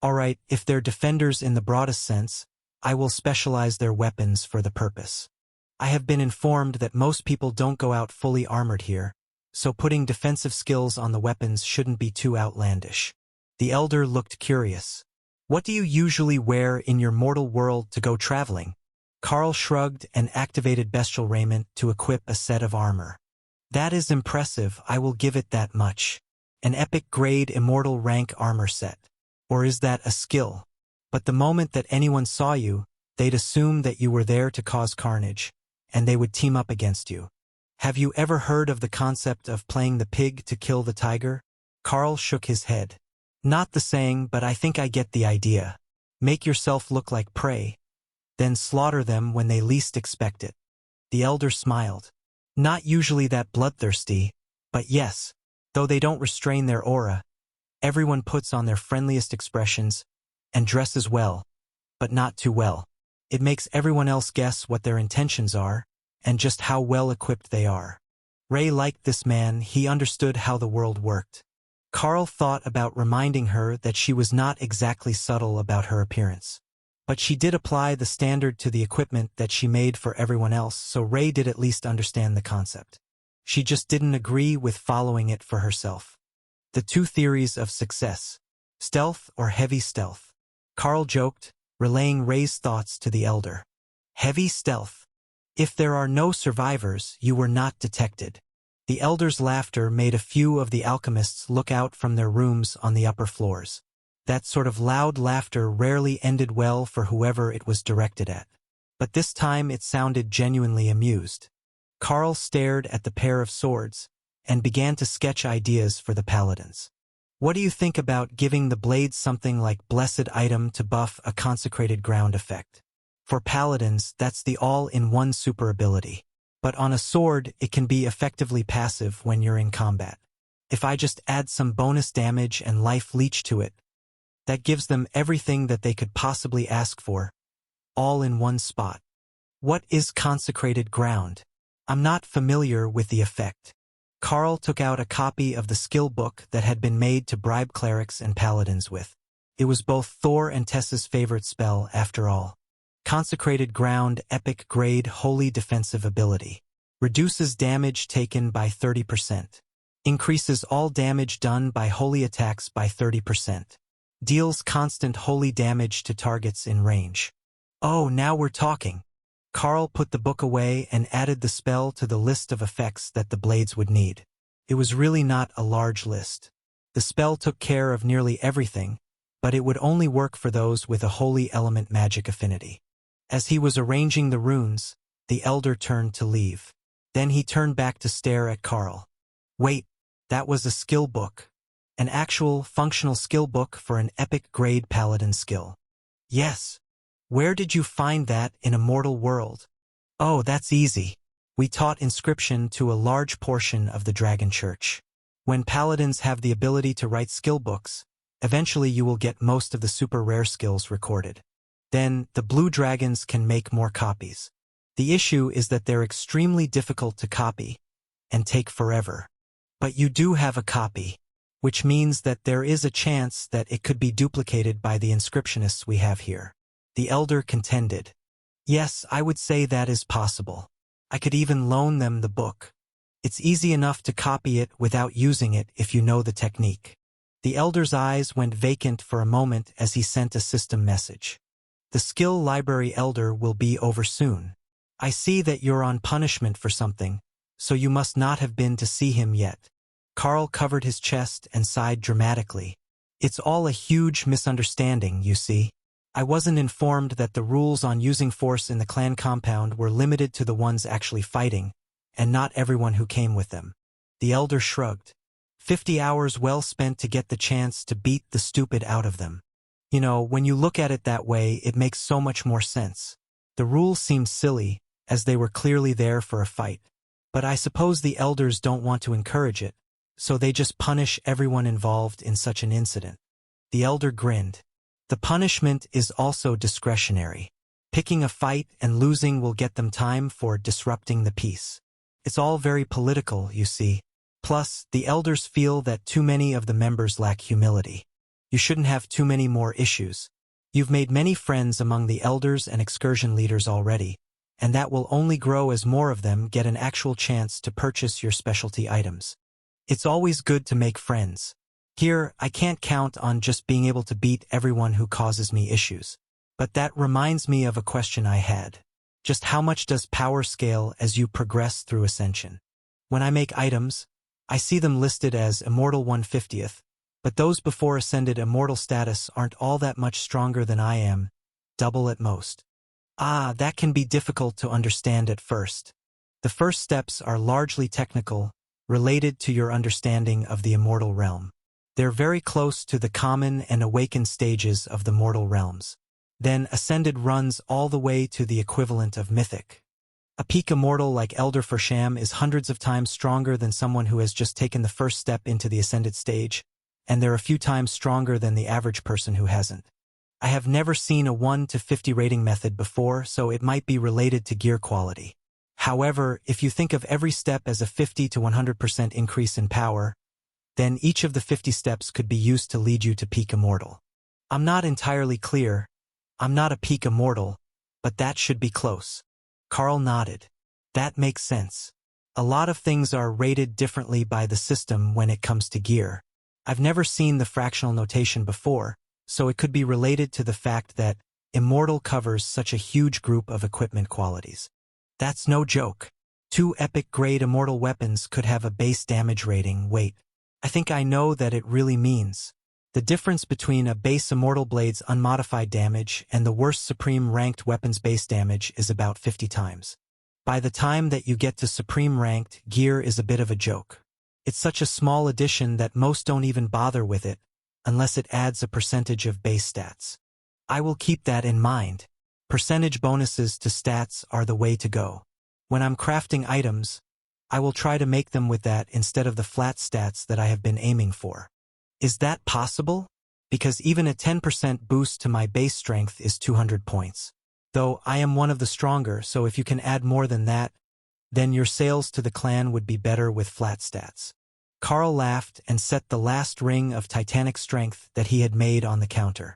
Alright, if they're defenders in the broadest sense, I will specialize their weapons for the purpose. I have been informed that most people don't go out fully armored here, so putting defensive skills on the weapons shouldn't be too outlandish. The elder looked curious. What do you usually wear in your mortal world to go traveling? Carl shrugged and activated bestial raiment to equip a set of armor. That is impressive, I will give it that much. An epic grade immortal rank armor set. Or is that a skill? But the moment that anyone saw you, they'd assume that you were there to cause carnage, and they would team up against you. Have you ever heard of the concept of playing the pig to kill the tiger? Carl shook his head. Not the saying, but I think I get the idea. Make yourself look like prey, then slaughter them when they least expect it. The elder smiled. Not usually that bloodthirsty, but yes, though they don't restrain their aura. Everyone puts on their friendliest expressions and dresses well, but not too well. It makes everyone else guess what their intentions are and just how well equipped they are. Ray liked this man, he understood how the world worked. Carl thought about reminding her that she was not exactly subtle about her appearance. But she did apply the standard to the equipment that she made for everyone else, so Ray did at least understand the concept. She just didn't agree with following it for herself. The 2 theories of success. Stealth or heavy stealth. Carl joked, relaying Ray's thoughts to the elder. Heavy stealth. If there are no survivors, you were not detected. The elder's laughter made a few of the alchemists look out from their rooms on the upper floors. That sort of loud laughter rarely ended well for whoever it was directed at. But this time it sounded genuinely amused. Carl stared at the pair of swords and began to sketch ideas for the paladins. What do you think about giving the blades something like Blessed Item to buff a consecrated ground effect? For paladins, that's the all-in-one super ability. But on a sword, it can be effectively passive when you're in combat. If I just add some bonus damage and life leech to it, that gives them everything that they could possibly ask for, all in one spot. What is consecrated ground? I'm not familiar with the effect. Carl took out a copy of the skill book that had been made to bribe clerics and paladins with. It was both Thor and Tessa's favorite spell, after all. Consecrated ground, epic grade, holy defensive ability. Reduces damage taken by 30%. Increases all damage done by holy attacks by 30%. Deals constant holy damage to targets in range. Oh, now we're talking. Carl put the book away and added the spell to the list of effects that the blades would need. It was really not a large list. The spell took care of nearly everything, but it would only work for those with a holy element magic affinity. As he was arranging the runes, the elder turned to leave. Then he turned back to stare at Carl. Wait, that was a skill book. An actual, functional skill book for an epic grade paladin skill. Yes. Where did you find that in a mortal world? Oh, that's easy. We taught inscription to a large portion of the Dragon Church. When paladins have the ability to write skill books, eventually you will get most of the super rare skills recorded. Then, the blue dragons can make more copies. The issue is that they're extremely difficult to copy, and take forever. But you do have a copy, which means that there is a chance that it could be duplicated by the inscriptionists we have here. The elder contended. Yes, I would say that is possible. I could even loan them the book. It's easy enough to copy it without using it if you know the technique. The elder's eyes went vacant for a moment as he sent a system message. The skill library elder will be over soon. I see that you're on punishment for something, so you must not have been to see him yet. Carl covered his chest and sighed dramatically. It's all a huge misunderstanding, you see. I wasn't informed that the rules on using force in the clan compound were limited to the ones actually fighting, and not everyone who came with them. The elder shrugged. 50 hours well spent to get the chance to beat the stupid out of them. You know, when you look at it that way, it makes so much more sense. The rules seem silly, as they were clearly there for a fight. But I suppose the elders don't want to encourage it, so they just punish everyone involved in such an incident. The elder grinned. The punishment is also discretionary. Picking a fight and losing will get them time for disrupting the peace. It's all very political, you see. Plus, the elders feel that too many of the members lack humility. You shouldn't have too many more issues. You've made many friends among the elders and excursion leaders already, and that will only grow as more of them get an actual chance to purchase your specialty items. It's always good to make friends. Here, I can't count on just being able to beat everyone who causes me issues. But that reminds me of a question I had. Just how much does power scale as you progress through Ascension? When I make items, I see them listed as Immortal 150th, but those before Ascended Immortal status aren't all that much stronger than I am, double at most. That can be difficult to understand at first. The first steps are largely technical, related to your understanding of the immortal realm. They're very close to the common and awakened stages of the mortal realms. Then Ascended runs all the way to the equivalent of Mythic. A peak immortal like Elder Fersham is hundreds of times stronger than someone who has just taken the first step into the Ascended stage, and they're a few times stronger than the average person who hasn't. I have never seen a 1 to 50 rating method before, so it might be related to gear quality. However, if you think of every step as a 50 to 100% increase in power, then each of the 50 steps could be used to lead you to peak immortal. I'm not entirely clear. I'm not a peak immortal, but that should be close. Carl nodded. That makes sense. A lot of things are rated differently by the system when it comes to gear. I've never seen the fractional notation before, so it could be related to the fact that immortal covers such a huge group of equipment qualities. That's no joke. 2 epic grade immortal weapons could have a base damage rating. Wait, I think I know that it really means. The difference between a base Immortal Blade's unmodified damage and the worst Supreme Ranked weapon's base damage is about 50 times. By the time that you get to Supreme Ranked, gear is a bit of a joke. It's such a small addition that most don't even bother with it, unless it adds a percentage of base stats. I will keep that in mind. Percentage bonuses to stats are the way to go. When I'm crafting items, I will try to make them with that instead of the flat stats that I have been aiming for. Is that possible? Because even a 10% boost to my base strength is 200 points. Though I am one of the stronger, so if you can add more than that, then your sales to the clan would be better with flat stats. Carl laughed and set the last ring of titanic strength that he had made on the counter.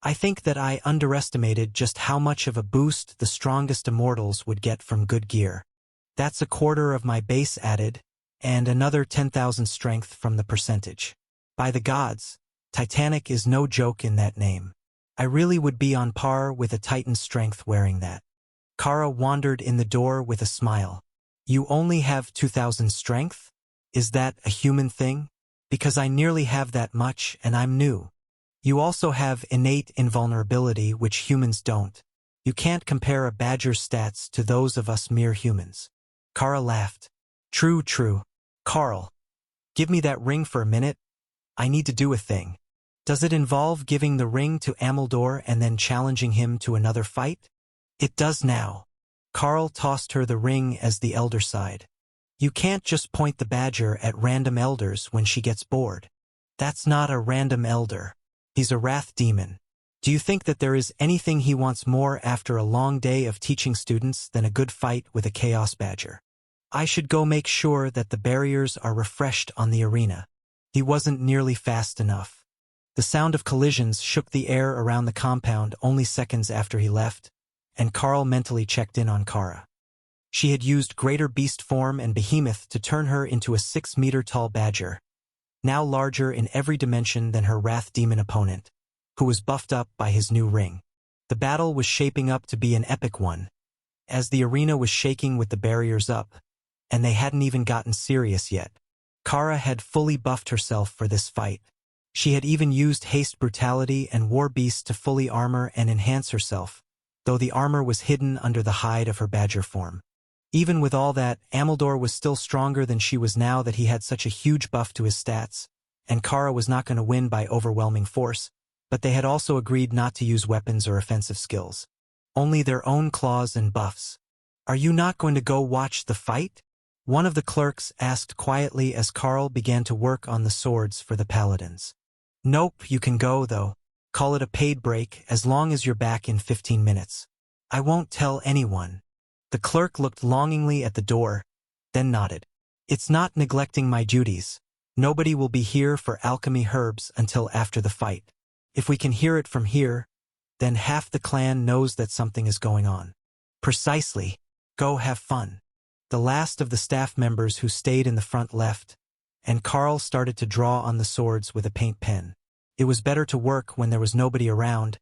I think that I underestimated just how much of a boost the strongest immortals would get from good gear. That's a quarter of my base added, and another 10,000 strength from the percentage. By the gods, Titanic is no joke in that name. I really would be on par with a Titan's strength wearing that. Kara wandered in the door with a smile. You only have 2,000 strength? Is that a human thing? Because I nearly have that much and I'm new. You also have innate invulnerability which humans don't. You can't compare a badger's stats to those of us mere humans. Kara laughed. True, true. Carl, give me that ring for a minute. I need to do a thing. Does it involve giving the ring to Ameldor and then challenging him to another fight? It does now. Carl tossed her the ring as the elder sighed. You can't just point the badger at random elders when she gets bored. That's not a random elder. He's a wrath demon. Do you think that there is anything he wants more after a long day of teaching students than a good fight with a chaos badger? I should go make sure that the barriers are refreshed on the arena. He wasn't nearly fast enough. The sound of collisions shook the air around the compound only seconds after he left, and Carl mentally checked in on Kara. She had used greater beast form and behemoth to turn her into a 6-meter-tall badger, now larger in every dimension than her wrath demon opponent, who was buffed up by his new ring. The battle was shaping up to be an epic one, as the arena was shaking with the barriers up, and they hadn't even gotten serious yet. Kara had fully buffed herself for this fight. She had even used haste brutality and war beast to fully armor and enhance herself, though the armor was hidden under the hide of her badger form. Even with all that, Ameldor was still stronger than she was now that he had such a huge buff to his stats, and Kara was not going to win by overwhelming force, but they had also agreed not to use weapons or offensive skills. Only their own claws and buffs. Are you not going to go watch the fight? One of the clerks asked quietly as Carl began to work on the swords for the paladins. Nope, you can go though. Call it a paid break as long as you're back in 15 minutes. I won't tell anyone. The clerk looked longingly at the door, then nodded. It's not neglecting my duties. Nobody will be here for alchemy herbs until after the fight. If we can hear it from here, then half the clan knows that something is going on. Precisely. Go have fun. The last of the staff members who stayed in the front left, and Carl started to draw on the swords with a paint pen. It was better to work when there was nobody around,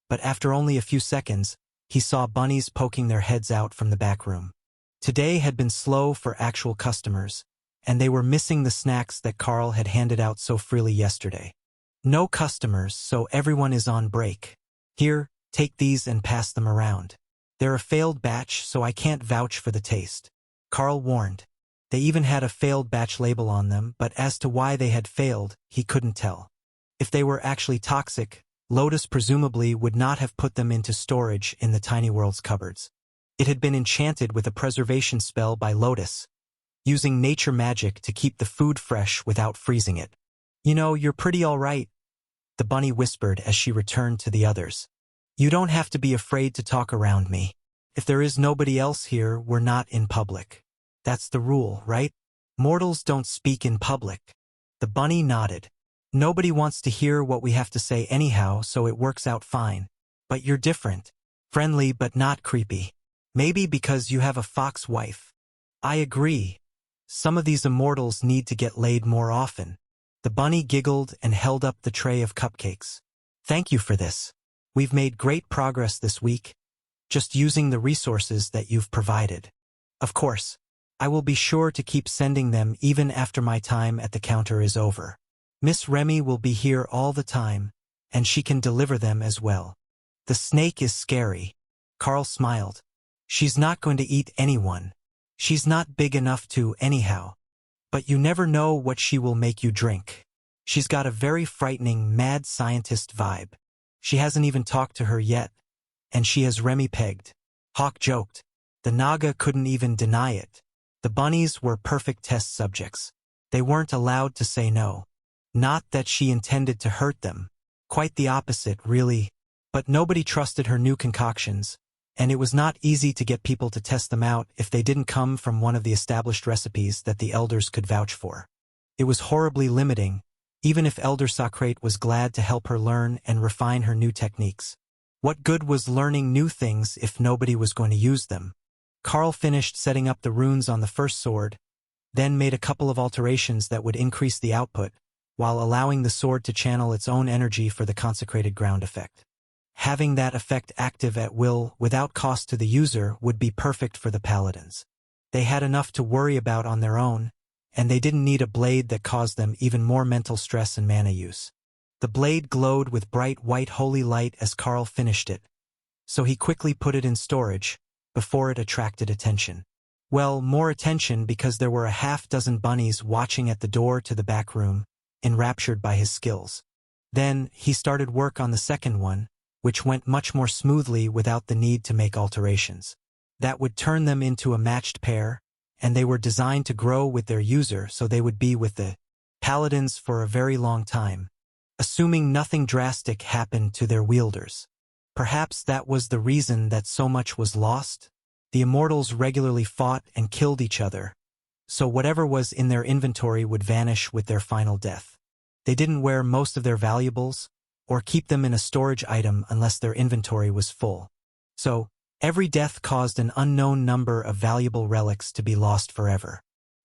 but after only a few seconds, he saw bunnies poking their heads out from the back room. Today had been slow for actual customers, and they were missing the snacks that Carl had handed out so freely yesterday. No customers, so everyone is on break. Here, take these and pass them around. They're a failed batch, so I can't vouch for the taste. Carl warned. They even had a failed batch label on them, but as to why they had failed, he couldn't tell. If they were actually toxic, Lotus presumably would not have put them into storage in the Tiny World's cupboards. It had been enchanted with a preservation spell by Lotus, using nature magic to keep the food fresh without freezing it. You know, you're pretty all right, the bunny whispered as she returned to the others. You don't have to be afraid to talk around me. If there is nobody else here, we're not in public. That's the rule, right? Mortals don't speak in public. The bunny nodded. Nobody wants to hear what we have to say anyhow, so it works out fine. But you're different. Friendly but not creepy. Maybe because you have a fox wife. I agree. Some of these immortals need to get laid more often. The bunny giggled and held up the tray of cupcakes. Thank you for this. We've made great progress this week, just using the resources that you've provided. Of course, I will be sure to keep sending them even after my time at the counter is over. Miss Remy will be here all the time, and she can deliver them as well. The snake is scary. Carl smiled. She's not going to eat anyone. She's not big enough to anyhow. But you never know what she will make you drink. She's got a very frightening mad scientist vibe. She hasn't even talked to her yet, and she has Remy pegged. Hawk joked. The Naga couldn't even deny it. The bunnies were perfect test subjects. They weren't allowed to say no. Not that she intended to hurt them. Quite the opposite, really. But nobody trusted her new concoctions, and it was not easy to get people to test them out if they didn't come from one of the established recipes that the elders could vouch for. It was horribly limiting, even if Elder Socrate was glad to help her learn and refine her new techniques. What good was learning new things if nobody was going to use them? Carl finished setting up the runes on the first sword, then made a couple of alterations that would increase the output, while allowing the sword to channel its own energy for the consecrated ground effect. Having that effect active at will without cost to the user would be perfect for the paladins. They had enough to worry about on their own, and they didn't need a blade that caused them even more mental stress and mana use. The blade glowed with bright white holy light as Carl finished it, so he quickly put it in storage before it attracted attention. Well, more attention because there were a half-dozen bunnies watching at the door to the back room, enraptured by his skills. Then, he started work on the second one, which went much more smoothly without the need to make alterations. That would turn them into a matched pair, and they were designed to grow with their user so they would be with the paladins for a very long time, assuming nothing drastic happened to their wielders. Perhaps that was the reason that so much was lost. The immortals regularly fought and killed each other, so whatever was in their inventory would vanish with their final death. They didn't wear most of their valuables, or keep them in a storage item unless their inventory was full. So, every death caused an unknown number of valuable relics to be lost forever.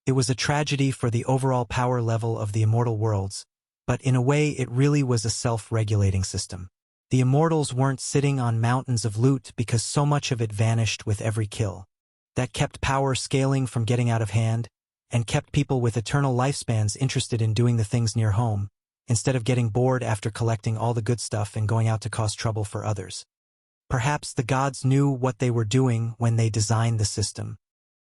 It was a tragedy for the overall power level of the immortal worlds, but in a way it really was a self-regulating system. The immortals weren't sitting on mountains of loot because so much of it vanished with every kill. That kept power scaling from getting out of hand, and kept people with eternal lifespans interested in doing the things near home, instead of getting bored after collecting all the good stuff and going out to cause trouble for others. Perhaps the gods knew what they were doing when they designed the system,